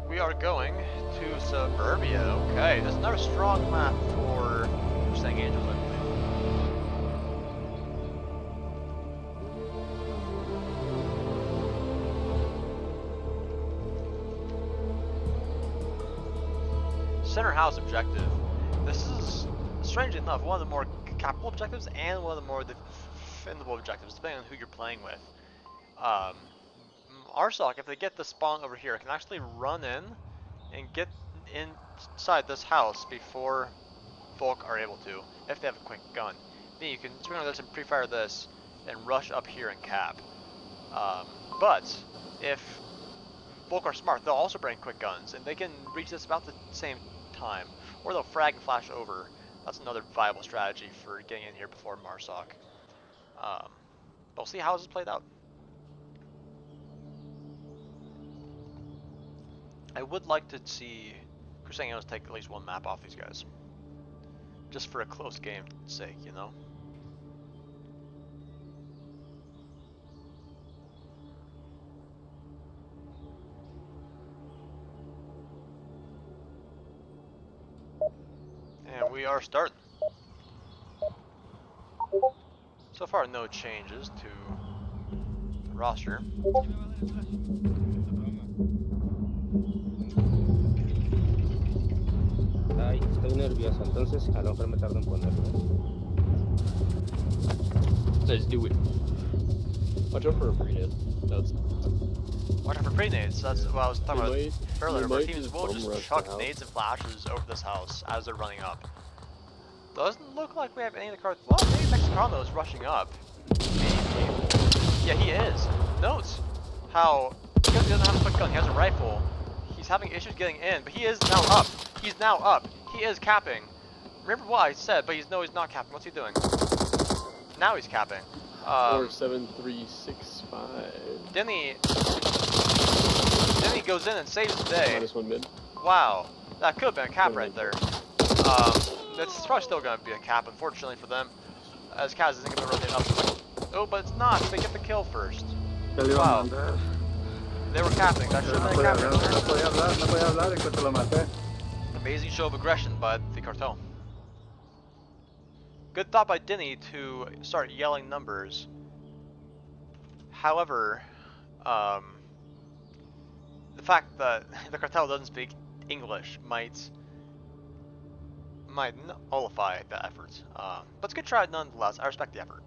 Speaker 1: We are going to Suburbia. Okay, this is another strong map for Crusading Angels, I believe. Center house objective. This is, strangely enough, one of the more capital objectives and one of the more defendable objectives, depending on who you're playing with. RSOC, if they get the spawn over here, can actually run in and get inside this house before Volk are able to, if they have a quick gun. Then you can swing on this and pre-fire this and rush up here and cap. But if Volk are smart, they'll also bring quick guns, and they can reach this about the same time, or they'll frag and flash over. That's another viable strategy for getting in here before Marsoc. We'll see how this is played out. I would like to see Crusading Angels take at least one map off these guys. Just for a close game's sake, you know? And we are starting. So far, no changes to the roster.
Speaker 5: Ay, estoy nervioso, entonces a lo mejor me tardo en ponerlo.
Speaker 2: Just do it. Watch out for a grenade.
Speaker 1: Watch out for pre-nades. That's what I was talking about earlier. Where teams will
Speaker 2: just
Speaker 1: just chuck nades and flashes over this house as they're running up. Doesn't look like we have any of the cards. Well, maybe Mexicano is rushing up. Maybe. Yeah, he is. Note how, because he doesn't have a quick gun, he has a rifle. He's having issues getting in, but he is now up. He's now up. He is capping. Remember what I said, but he's not capping. What's he doing? Now he's capping.
Speaker 2: 47365.
Speaker 1: Denny goes in and saves the day.
Speaker 2: -1 mid.
Speaker 1: Wow, that could have been a cap right there. It's probably still going to be a cap, unfortunately for them, as Kaz isn't going to rotate up. Oh, but it's not. They get the kill first. Wow. They were capping. That should have been a cap right there. Amazing show of aggression by the Cartel. Good thought by Denny to start yelling numbers. However, the fact that the Cartel doesn't speak English might nullify that effort. But it's a good try nonetheless. I respect the effort.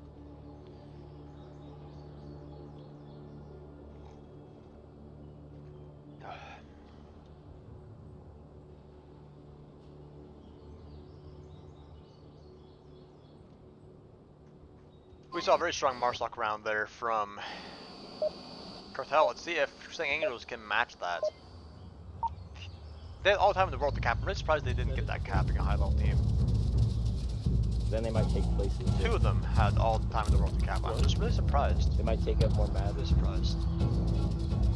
Speaker 1: We saw a very strong Marsoc round there from Cartel. Let's see if Crusading Angels can match that. They had all the time in the world to cap. I'm really surprised they didn't get that capping a high level team.
Speaker 7: Then they might take places.
Speaker 1: Two of them had all the time in the world to cap. I'm just really surprised.
Speaker 7: They might take up more map.
Speaker 1: Really surprised.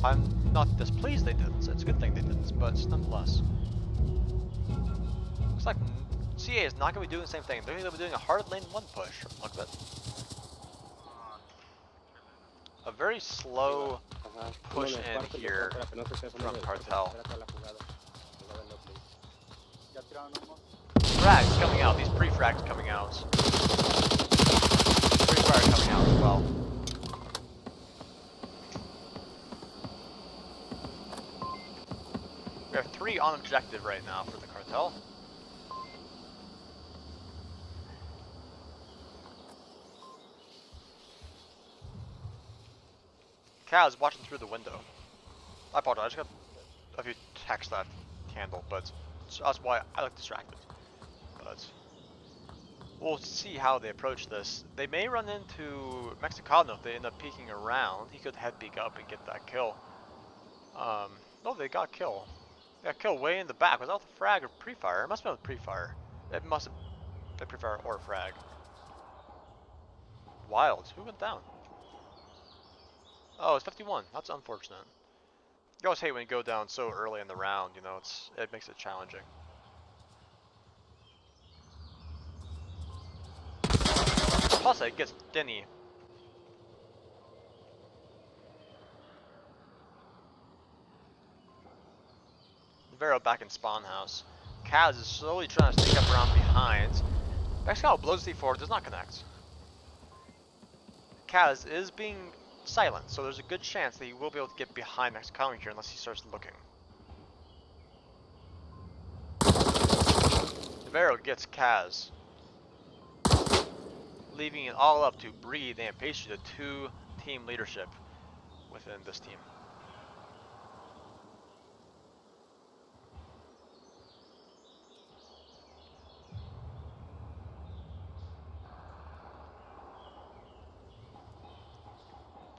Speaker 1: I'm not displeased they didn't. It's a good thing they didn't, but nonetheless. Looks like CA is not going to be doing the same thing. They're going to be doing a hard lane 1 push. Look at that. A very slow push in here from Cartel. Frags coming out, these pre-frags coming out. Pre-fire coming out as well. We have 3 on objective right now for the Cartel. Kaz watching through the window. I apologize, I just got a few texts that handle, but that's why I look distracted. But we'll see how they approach this. They may run into Mexicano if they end up peeking around. He could head peek up and get that kill. No, they got kill. They got kill way in the back. Was that with a frag or pre-fire? It must have been with pre-fire. It must have been pre-fire or frag. Wild. Who went down? Oh, it's 51. That's unfortunate. You always hate when you go down so early in the round, you know, it makes it challenging. Plus it gets Denny. Vero back in spawn house. Kaz is slowly trying to sneak up around behind. Mexicano blows D4, does not connect. Kaz is being silent, so there's a good chance that he will be able to get behind Mexicano here unless he starts looking. Vero gets Kaz, leaving it all up to Breathe and Pastry, the two team leadership within this team.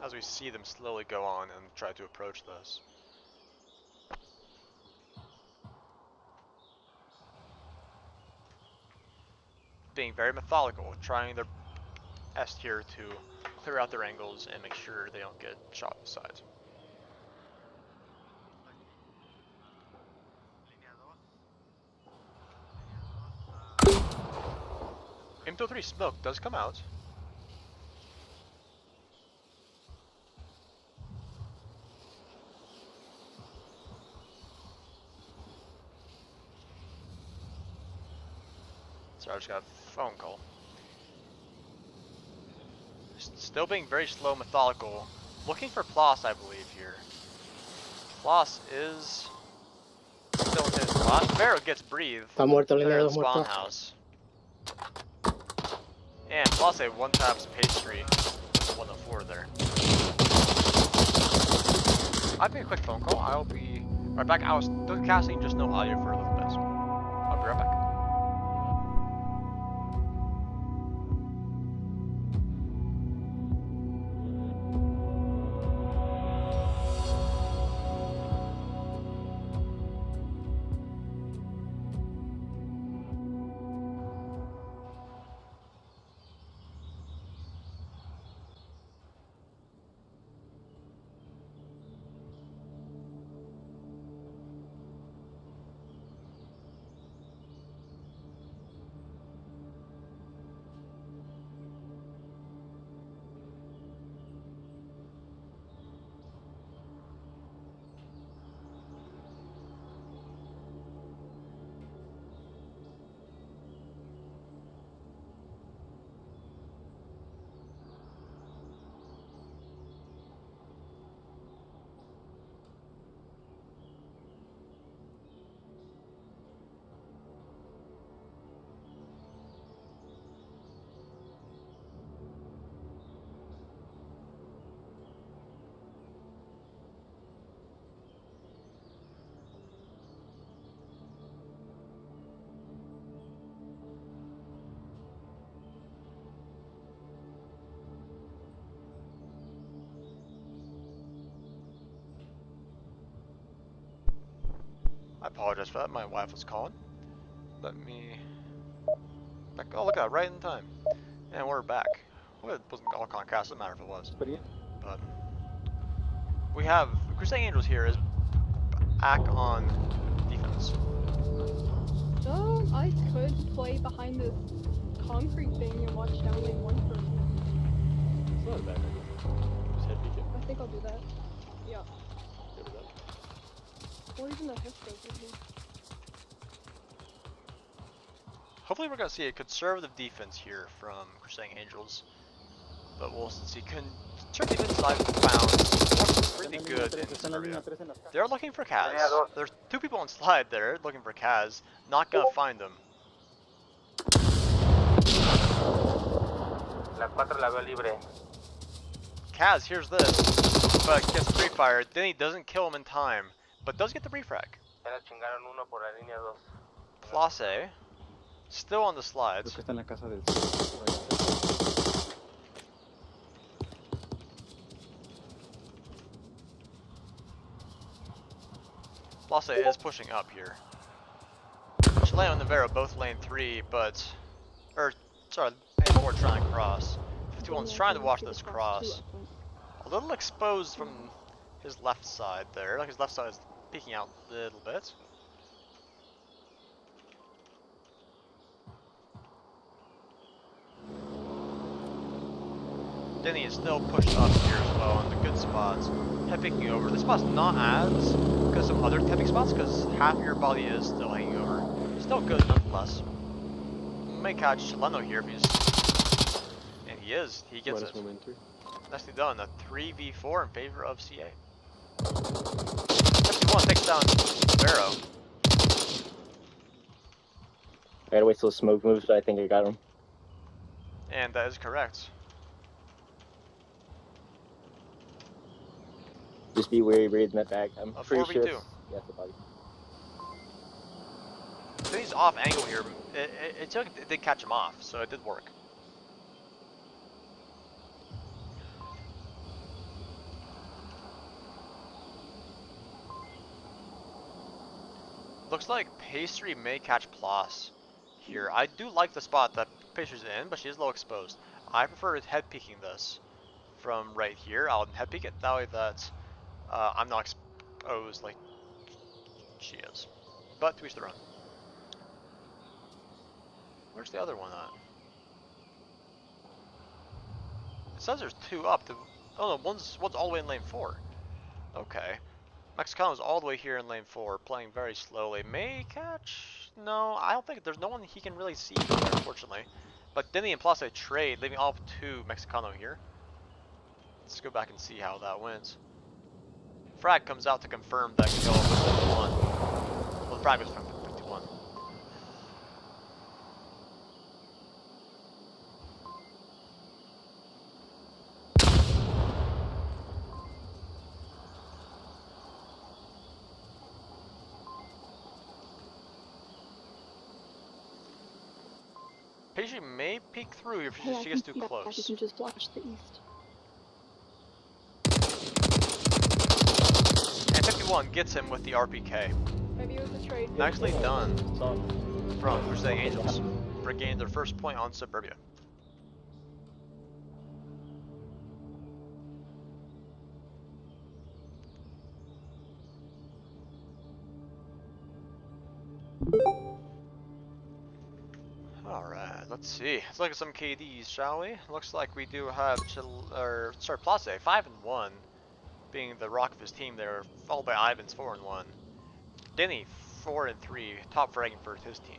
Speaker 1: As we see them slowly go on and try to approach this. Being very methodical, trying their best here to clear out their angles and make sure they don't get shot in the sides. M203 smoke does come out. Sorry, I just got a phone call. Still being very slow, methodical. Looking for Plas, I believe, here. Plas is still in his spot. Vero gets Breathe.
Speaker 10: Está muerto,
Speaker 1: They're in
Speaker 10: Línea 2
Speaker 1: spawn
Speaker 10: muerto.
Speaker 1: house. And Plas one taps Pastry. 104 there. I'll make a quick phone call. I'll be right back. I was casting just no audio for a little bit. I'll be right back. I apologize for that, my wife was calling. Let me... Back. Oh, look at that, right in time. And we're back. Well, it wasn't all Concast, doesn't matter if it was. But... We have... Crusading Angels here is back on defense.
Speaker 3: I could play behind this concrete thing and watch down lane 1 for a minute.
Speaker 2: It's not a bad idea. Just head peek it.
Speaker 3: I think I'll do that. Yeah.
Speaker 2: Go to that.
Speaker 3: Or even a Hefco maybe.
Speaker 1: Hopefully we're going to see a conservative defense here from Crusading Angels. But we'll see. Conservative defense I've found pretty good in this area. They're looking for Kaz. There's two people on slide there looking for Kaz. Not going to find them.
Speaker 9: La 4 la veo libre.
Speaker 1: Kaz, here's this. but gets free fire. Then he doesn't kill him in time, but does get the refrag. Place, still on the slides.
Speaker 4: Creo que está en la casa del
Speaker 1: Place is pushing up here. Chileno and Navarro both lane 3, but... sorry, lane 4 trying to cross. 51's trying to watch this cross. A little exposed from his left side there. Like his left side is peeking out a little bit. Denny is still pushed up here as well on the good spots. Head picking over. This spot's not as good as some other head spots because half of your body is still hanging over. Still good nonetheless. May catch Chileno here if he's... And he is. He gets it. Nicely done. A 3v4 in favor of CA. 51 takes down Vero.
Speaker 7: I gotta wait till the smoke moves, but I think I got him.
Speaker 1: And that is correct.
Speaker 7: Just be wary, breathe that back. I'm
Speaker 1: A
Speaker 7: pretty
Speaker 1: 4v2.
Speaker 7: sure. Yeah, the body.
Speaker 1: So he's off angle here. It did catch him off, so it did work. Looks like Pastry may catch Plas here. I do like the spot that Pastry's in, but she is low exposed. I prefer head peeking this from right here. I'll head peek it that way that I'm not exposed like she is. But to each their own. Where's the other one at? It says there's 2 up. Oh no, one's all the way in lane 4. Okay. Mexicano's all the way here in lane 4, playing very slowly. May catch? No, I don't think there's no one he can really see from there, unfortunately. But Denny and Place trade, leaving off 2 Mexicano here. Let's go back and see how that wins. Frag comes out to confirm that kill with 51. Well, the frag was from 51. Pastry may peek through if she gets too close.
Speaker 3: You can just watch the east.
Speaker 1: And 51 gets him with the RPK.
Speaker 3: Maybe it was a trade.
Speaker 1: Nicely done from Crusading Angels. Regained their first point on Suburbia. Alright, let's see. Let's look at some KDs, shall we? Looks like we do have Place 5-1, being the rock of his team there, followed by Ivan's 4-1. Denny 4-3, top fragging for his team.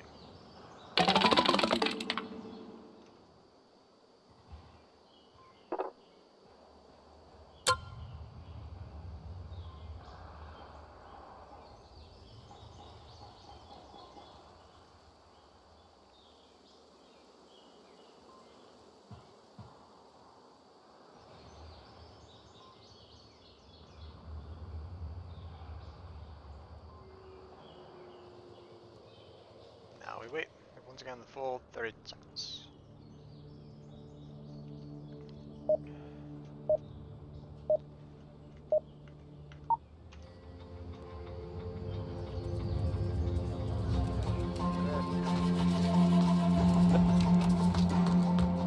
Speaker 1: Now we wait. Once again, the full 30 seconds.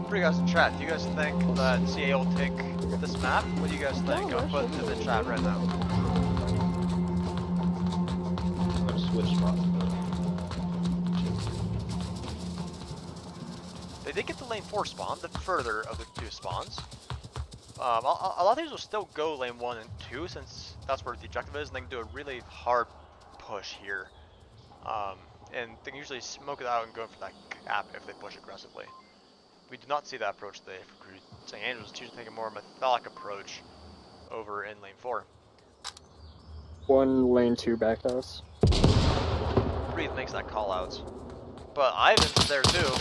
Speaker 1: For you guys in chat, do you guys think that CA will take this map? What do you guys think? I'll put it in the chat right now.
Speaker 6: I'm gonna switch spots.
Speaker 1: They did get the lane 4 spawn, the further of the 2 spawns. A lot of these will still go lane 1 and 2 since that's where the objective is, and they can do a really hard push here. And they can usually smoke it out and go for that cap if they push aggressively. We do not see that approach today for Crusading Angels. Choose to take a more methodic approach over in lane 4.
Speaker 8: 1 lane 2 back house.
Speaker 1: Breathe makes that call out. But Ivan's there too.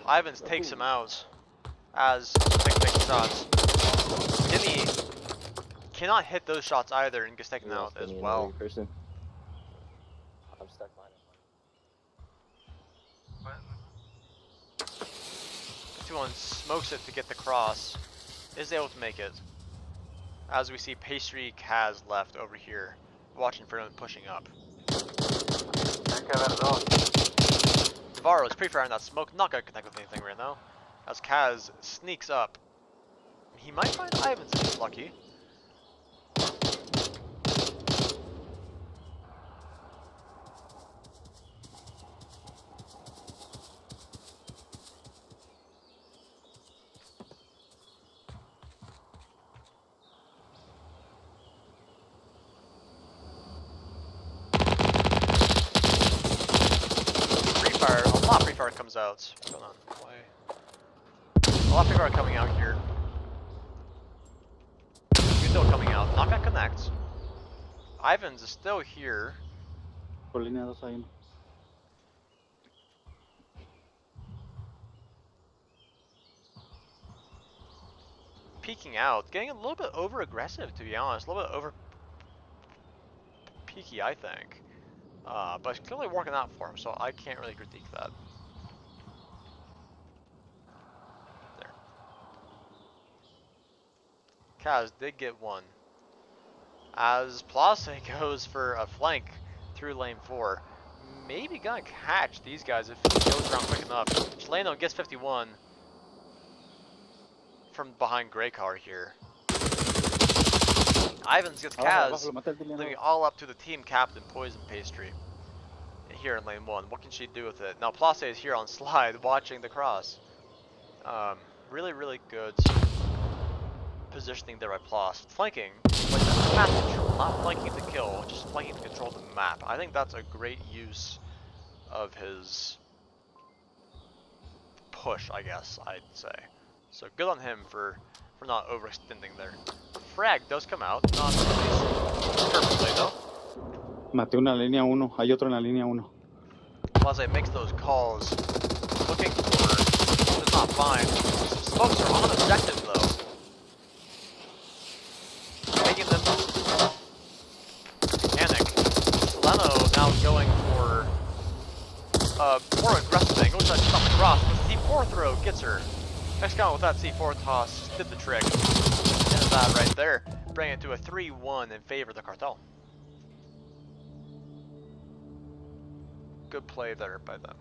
Speaker 1: Ivans takes him out as big shots. Jimmy cannot hit those shots either and gets taken out as well.
Speaker 7: Person. I'm stuck behind him.
Speaker 1: 51 smokes it to get the cross. Is able to make it. As we see Pastry Kaz left over here, watching for him pushing up. Navarro is pre-firing that smoke, not gonna connect with anything right now. As Kaz sneaks up. He might find Ivans if he's lucky. A lot of pre-fire comes out. What's going on? Why? A lot of pre-fire coming out here. Still coming out. Not gonna connect. Ivans is still here.
Speaker 4: Por línea 2 hay uno.
Speaker 1: Peeking out. Getting a little bit over aggressive, to be honest. A little bit over peaky, I think. But it's clearly working out for him, so I can't really critique that. There. Kaz did get one. As Place goes for a flank through lane 4. Maybe gonna catch these guys if he goes around quick enough. Chileno gets 51 from behind Grey Car here. Ivans gets Kaz, leaving all up to the team captain, Poison Pastry, here in lane 1. What can she do with it? Now Place is here on slide, watching the cross. Really, really good positioning there by Place. Flanking, like that map control, not flanking to kill, just flanking to control the map. I think that's a great use of his push, I guess I'd say. So good on him for not overextending there. Frag does come out, not perfectly though.
Speaker 4: Maté una línea 1, hay otro en la línea 1.
Speaker 1: Place makes those calls, looking for, does not find. Smokes are on objective though. Making them panic. Leno now going for a more aggressive angle, which I just on the cross, but the C4 throw gets her. Next count with that C4 toss did the trick. And that right there, bringing it to a 3-1 in favor of the Cartel. Good play there by them.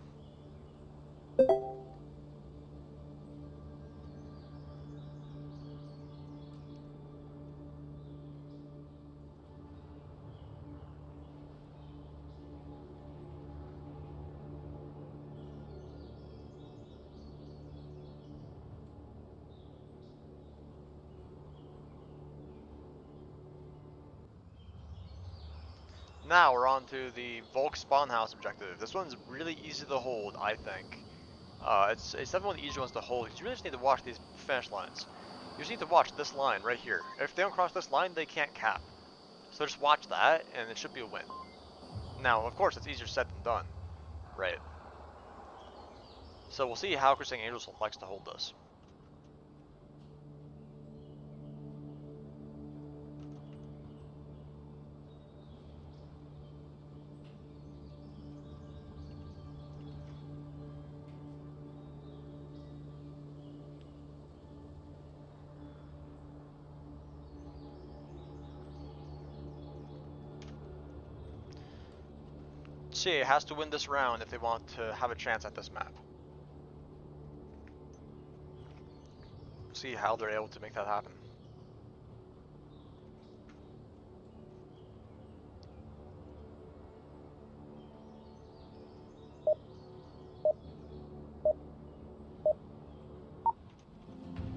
Speaker 1: Now we're on to the Volk spawn house objective. This one's really easy to hold, I think. It's definitely one of the easier ones to hold because you really just need to watch these finish lines. You just need to watch this line right here. If they don't cross this line, they can't cap. So just watch that, and it should be a win. Now, of course, it's easier said than done, right? So we'll see how Crusading Angels likes to hold this. CA has to win this round if they want to have a chance at this map. See how they're able to make that happen.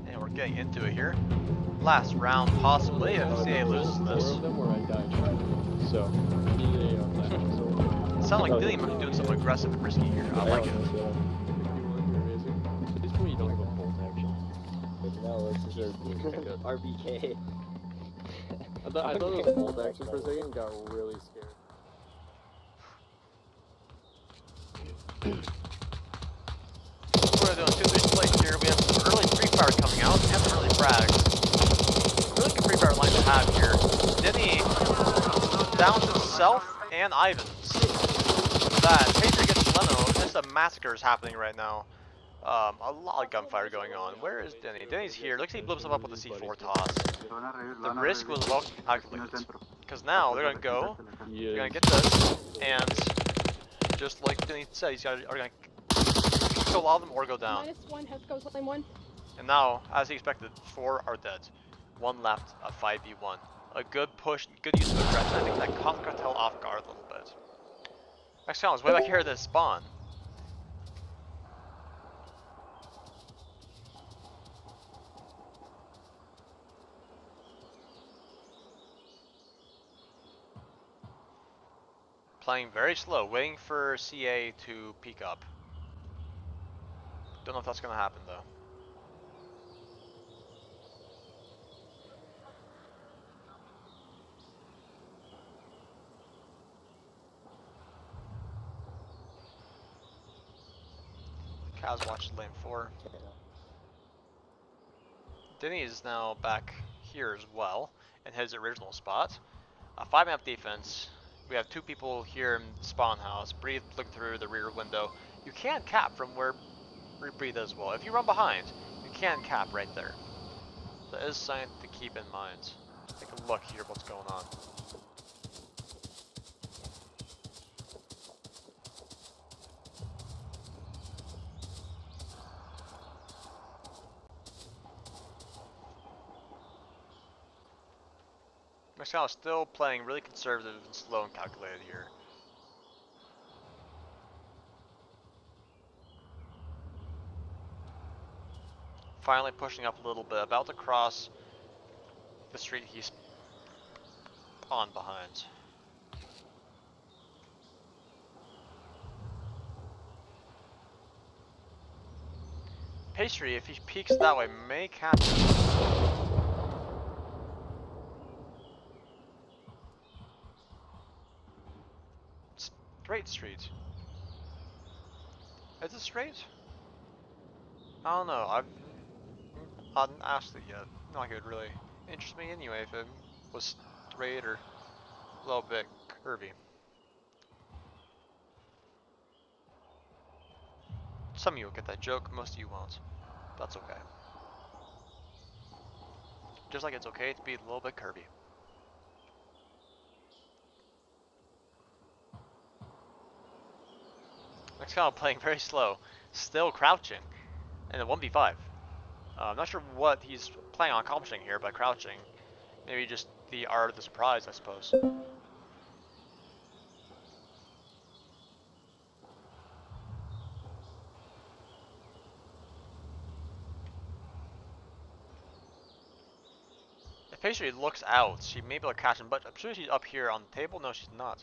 Speaker 1: And we're getting into it here. Last round possibly if CA loses this.
Speaker 2: Four of them where I died trying, so EA on that.
Speaker 1: It sounds like Dilly might be doing something aggressive and risky here. I like it.
Speaker 2: At this point you don't have a bolt action.
Speaker 7: No, it's just RBK.
Speaker 2: I thought it was a bolt action for a second, got really scared.
Speaker 1: We're doing 2-3 plays here. We have some early free fire coming out. We have some early frags. Really good free fire line to have here. Denny downs himself and Ivans. That Patriot gets Leno. Just a massacre is happening right now. A lot of gunfire going on. Where is Denny? Denny's here. Looks like he blew himself up with a C4 toss. The risk was well calculated. Because now they're going to go, they're going to get this, and just like Denny said, he's got are going to kill all of them or go down.
Speaker 3: -1 has goes lane 1.
Speaker 1: And now, as he expected, 4 are dead. 1 left, a 5v1. A good push, good use of aggression. I think that caught the Cartel off guard a little bit. Mexicanos, way back here at this spawn. Playing very slow, waiting for CA to peek up. Don't know if that's going to happen though. Kaz watched lane 4. Denny is now back here as well in his original spot. A 5-map defense. We have 2 people here in the spawn house. Breathe look through the rear window. You can cap from where Breathe as well. If you run behind, you can cap right there. So that is something to keep in mind. Take a look here what's going on. Mexico is still playing really conservative and slow and calculated here. Finally pushing up a little bit, about to cross the street he's on behind. Pastry, if he peeks that way, may catch him. Straight street. Is it straight? I don't know. I hadn't asked it yet. Not like it would really interest me anyway if it was straight or a little bit curvy. Some of you will get that joke, most of you won't. That's okay. Just like it's okay to be a little bit curvy. Next guy playing very slow, still crouching, in a 1v5. I'm not sure what he's planning on accomplishing here by crouching. Maybe just the art of the surprise, I suppose. If Pastry looks out, she may be able to catch him, but I'm sure she's up here on the table. No, she's not.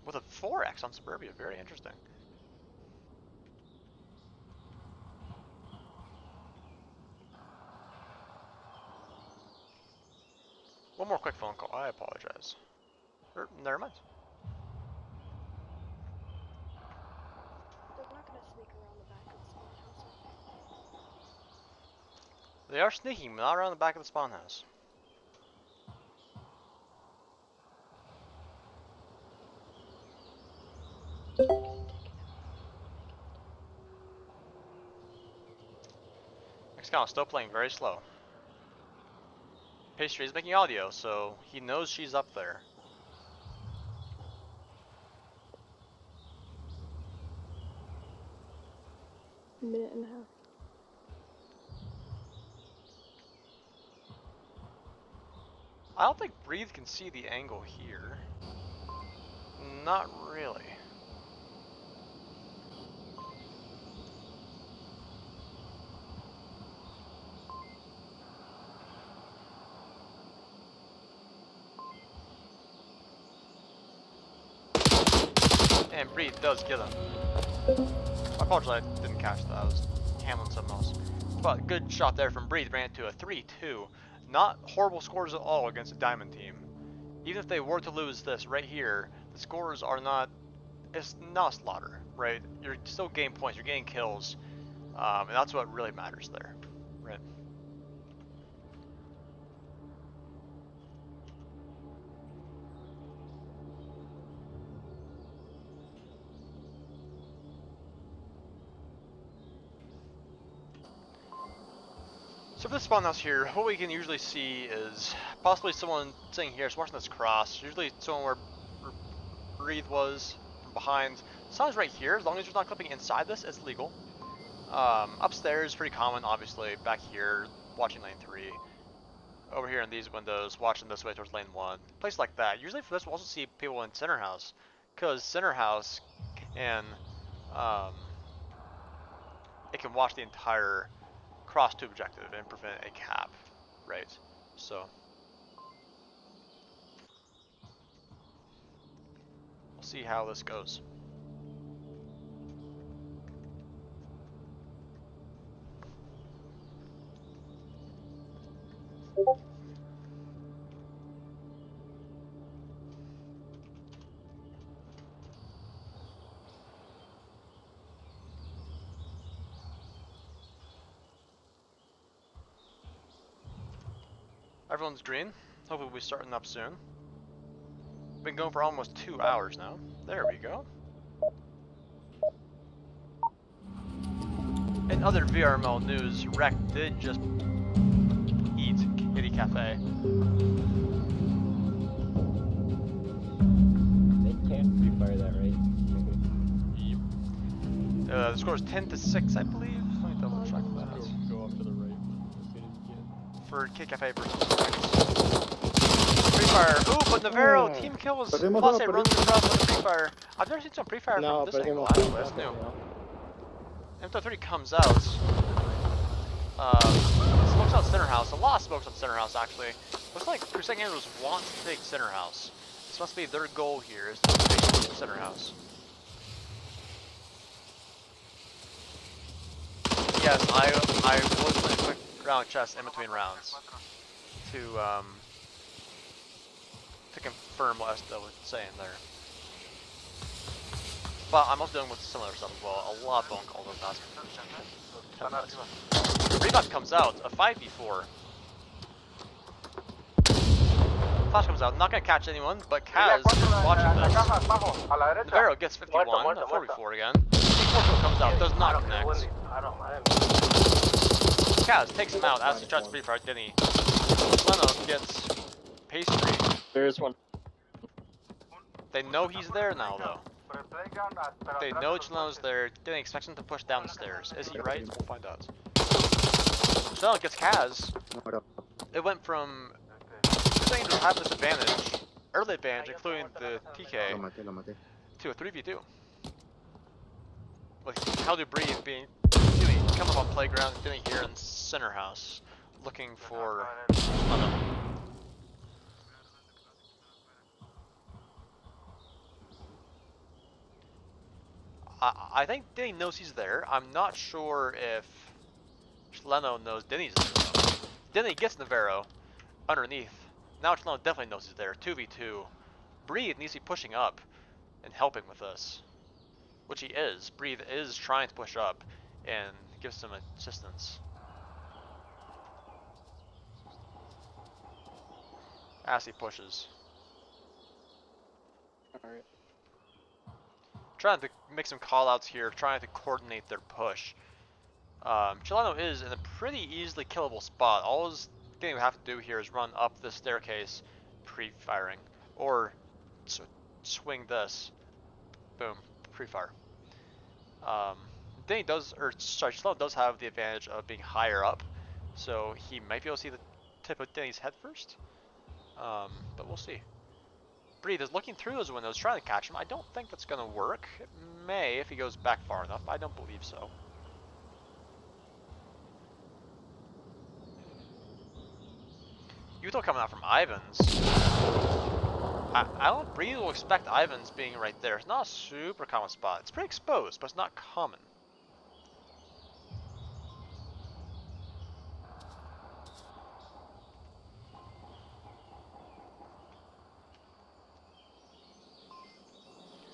Speaker 1: With a 4x on Suburbia, very interesting. One more quick phone call, I apologize. Never mind.
Speaker 3: They're not gonna sneak around the back of the spawn house.
Speaker 1: They are sneaking, but not around the back of the spawn house. Mexican is still playing very slow. Pastry is making audio, so he knows she's up there.
Speaker 3: A minute and a half.
Speaker 1: I don't think Breathe can see the angle here. Not really. And Breathe does get him. I apologize, I didn't catch that. I was handling something else. But good shot there from Breathe, ran into a 3-2. Not horrible scores at all against a Diamond team. Even if they were to lose this right here, the scores are not, it's not slaughter, right? You're still getting points, you're getting kills. And that's what really matters there, right? So for this spawn house here, what we can usually see is possibly someone sitting here, watching this cross. Usually someone where Breathe was from behind. Sounds right here. As long as you're not clipping inside this, it's legal. Upstairs, pretty common, obviously. Back here, watching lane 3. Over here in these windows, watching this way towards lane 1. Places like that. Usually for this, we'll also see people in center house, because center house can it can watch the entire cross to objective and prevent a cap, right? So we'll see how this goes. Everyone's green. Hopefully we'll be starting up soon. Been going for almost 2 hours now. There we go. In other VRML news, Rec did just eat Kitty Cafe.
Speaker 7: They can't refire that, right?
Speaker 1: Yep. The score is 10-6, I believe. Let me double check that.
Speaker 2: Go off to the right as soon as you can.
Speaker 1: For Kitty Cafe versus Rex. Free Fire. Ooh, but Navarro team kills. Plus it runs across with the Free Fire. I've never seen some Free Fire
Speaker 10: No,
Speaker 1: from this angle.
Speaker 10: perdimos.
Speaker 1: That's new. M3 comes out. Smokes out center house. A lot of smokes on center house actually. Looks like Crusading Angels want to take center house. This must be their goal here, is to take center house. Yes, I was playing a quick round chess in between rounds to confirm what Estelle was saying there. But I'm also dealing with similar stuff as well. A lot of bone calls over the past 10 minutes. Rebound comes out, a 5v4. Flash comes out, not gonna catch anyone, but Kaz is watching this. Navarro gets 51, a 4v4 again. Porco comes out, does not connect. Kaz takes him out as he tries to free fire Denny. Leno gets pastry.
Speaker 8: There's one.
Speaker 1: They know he's there now though. They know Chileno's there, didn't expect him to push down the stairs. Is he right? We'll find out. Chileno gets Kaz. It went from saying to have this advantage, early advantage, including the TK, to a 3v2. With How to Breathe being coming up on playground, getting here in center house, looking for Chileno. I think Denny knows he's there. I'm not sure if Chileno knows Denny's there though. Denny gets Navarro underneath. Now Chileno definitely knows he's there. 2v2. Breathe needs to be pushing up and helping with this. Which he is. Breathe is trying to push up and give some assistance. As he pushes.
Speaker 8: Alright.
Speaker 1: Trying to make some callouts here, trying to coordinate their push. Chileno is in a pretty easily killable spot. All his thing we have to do here is run up this staircase pre-firing. Or swing this. Boom. Pre-fire. Denny does, or sorry, Chileno does have the advantage of being higher up. So he might be able to see the tip of Denny's head first. But we'll see. Breathe is looking through those windows, trying to catch him. I don't think that's going to work. It may if he goes back far enough. I don't believe so. Yuto coming out from Ivan's. I don't Breathe will expect Ivan's being right there. It's not a super common spot. It's pretty exposed, but it's not common.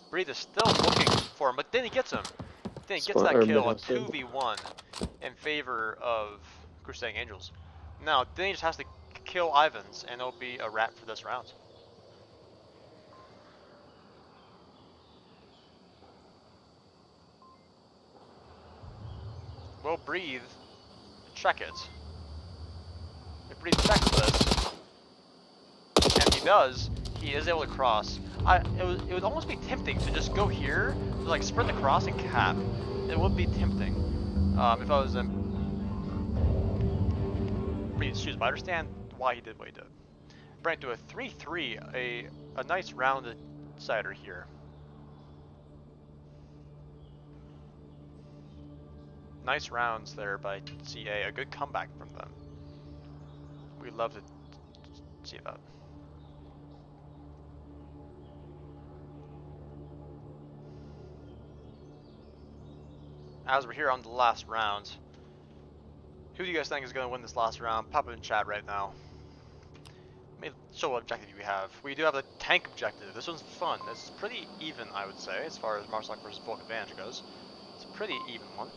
Speaker 1: Breathe is still looking for him, but then he gets him. Then he gets that kill, a 2v1. in favor of Crusading Angels. Now, then he just has to kill Ivans, and it'll be a wrap for this round. We'll breathe. Check it. If Breathe checks this, and he does, he is able to cross. It would almost be tempting to just go here, to like sprint across and cap. It would be tempting if I was in Breathe's shoes, but I understand why he did what he did. Bring it to a 3-3, a nice rounded decider here. Nice rounds there by CA, a good comeback from them. We'd love to see that. As we're here on the last round, who do you guys think is going to win this last round? Pop it in chat right now. Let me show what objective we have. We do have a tank objective. This one's fun. This is pretty even, I would say, as far as Marshal versus Bulk Advantage goes. It's a pretty even one.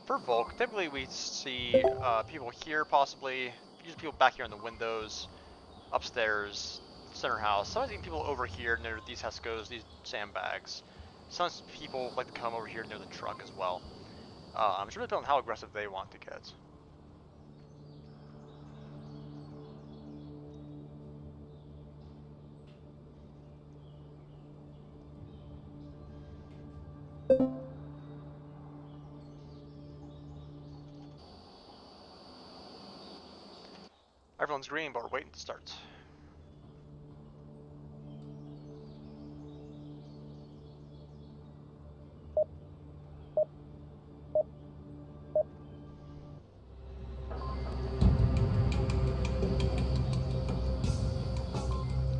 Speaker 1: For Volk, typically we see people here possibly, usually people back here in the windows, upstairs, center house, sometimes even people over here near these Hescos, these sandbags. Sometimes people like to come over here near the truck as well. It's really depending on how aggressive they want to get. Everyone's green, but we're waiting to start.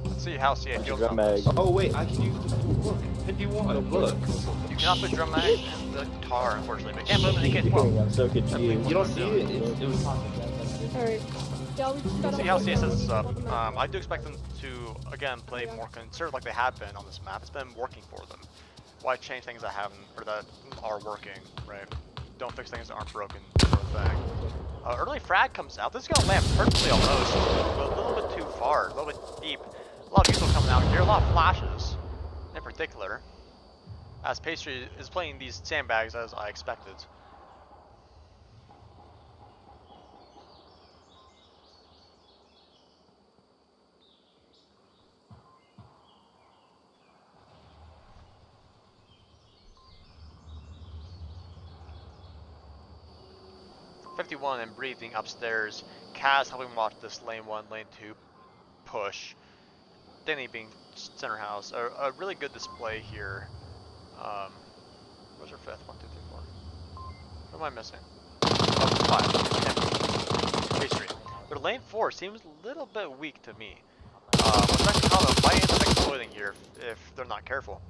Speaker 1: Let's see how CA feels about this.
Speaker 6: Oh wait, I can use the look. 51, look.
Speaker 1: You cannot put drum mag in the tar, unfortunately, but you can't put them in the AK-12.
Speaker 7: I'm so confused.
Speaker 6: You don't see it? It was
Speaker 3: Alright. Yeah, we just gotta
Speaker 1: See how CA sets this up. I do expect them to, again, play more conservative like they have been on this map. It's been working for them. Why change things that haven't, or that are working, right? Don't fix things that aren't broken, sort of thing. Early frag comes out. This is going to land perfectly almost, but a little bit too far, a little bit deep. A lot of people coming out here, a lot of flashes, in particular, as Pastry is playing these sandbags as I expected. .51 and breathing upstairs. Kaz helping watch this lane 1, lane 2 push. Denny being center house. A really good display here. Where's our 5th? 1, 2, 3, 4. What am I missing? Oh, 5. Pastry. But lane 4 seems a little bit weak to me. Mexico might end up exploiting here if they're not careful.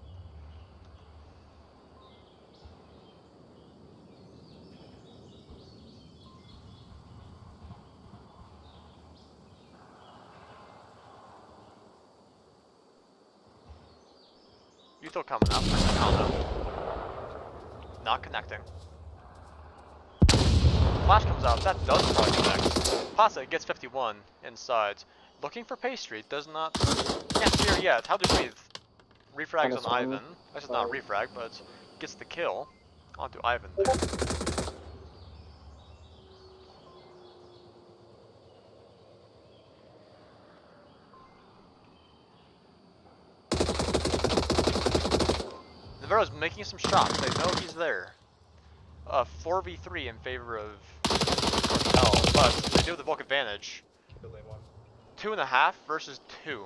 Speaker 1: Uthil coming up. Not connecting. Flash comes out. That does probably connect. Pasa gets 51 inside. Looking for Pastry. Does not. Can't see her yet. How do we refrags on Ivan? This is not a refrag, but gets the kill onto Ivan there. Navarro's making some shots. They know he's there. 4v3 in favor of Cartel, but they do the bulk advantage. 2.5 versus 2.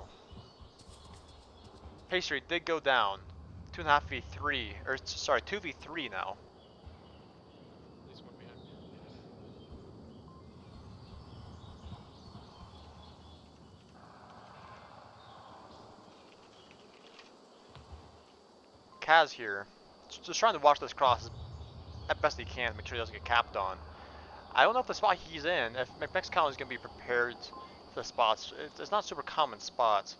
Speaker 1: Pastry did go down. 2.5 v3, or sorry, 2v3 now. Kaz here, just trying to watch this cross as best he can, make sure he doesn't get capped on. I don't know if the spot he's in, if Mexicano is going to be prepared for the spots. It's not super common spots.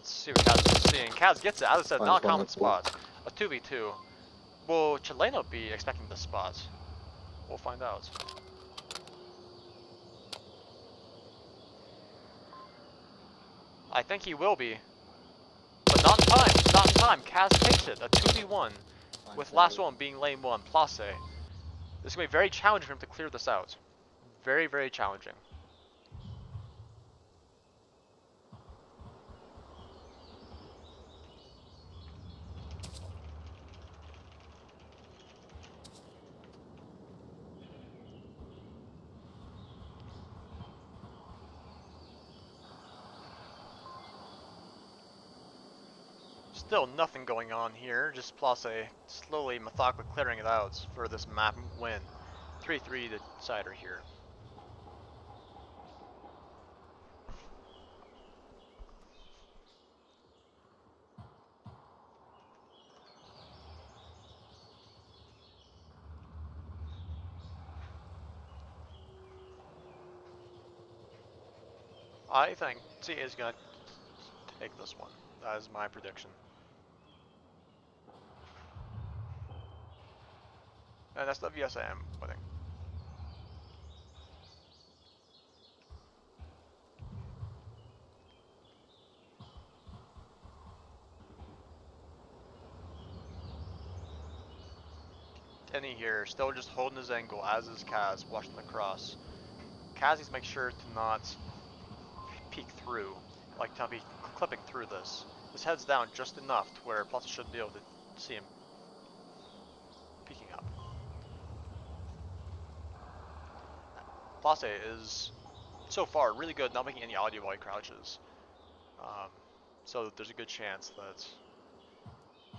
Speaker 1: Let's see what Kaz is seeing. Kaz gets it. As I said, not a common spot. A 2v2. Will Chileno be expecting this spot? We'll find out. I think he will be. But not in time. Not in time. Kaz takes it. A 2v1. With last one being lane 1. Place. This is going to be very challenging for him to clear this out. Very, very challenging. Still nothing going on here, just Place slowly, methodically clearing it out for this map win. 3-3 decider here. I think CA is going to take this one. That is my prediction. And that's the VSM winning. Denny here, still just holding his angle, as is Kaz, watching the cross. Kaz needs to make sure to not peek through, like to be clipping through this. His head's down just enough to where Place shouldn't be able to see him peeking up. Place is, so far, really good not making any audio while he crouches. So there's a good chance that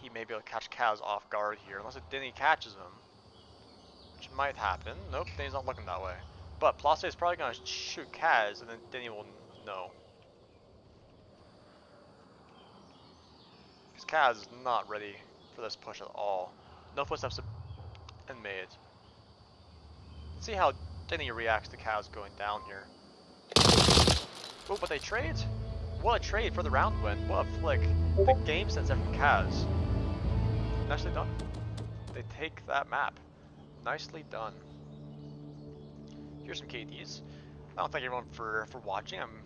Speaker 1: he may be able to catch Kaz off guard here, unless Denny catches him, which might happen. Nope, Denny's not looking that way. But Place is probably going to shoot Kaz, and then Denny will know. Because Kaz is not ready for this push at all. No footsteps have been made. Let's see how Denny reacts to Kaz going down here. Oh, but they trade? What a trade for the round win. What a flick. The game sense from Kaz. Nicely done. They take that map. Nicely done. Here's some KDs. I want to thank everyone for watching. I'm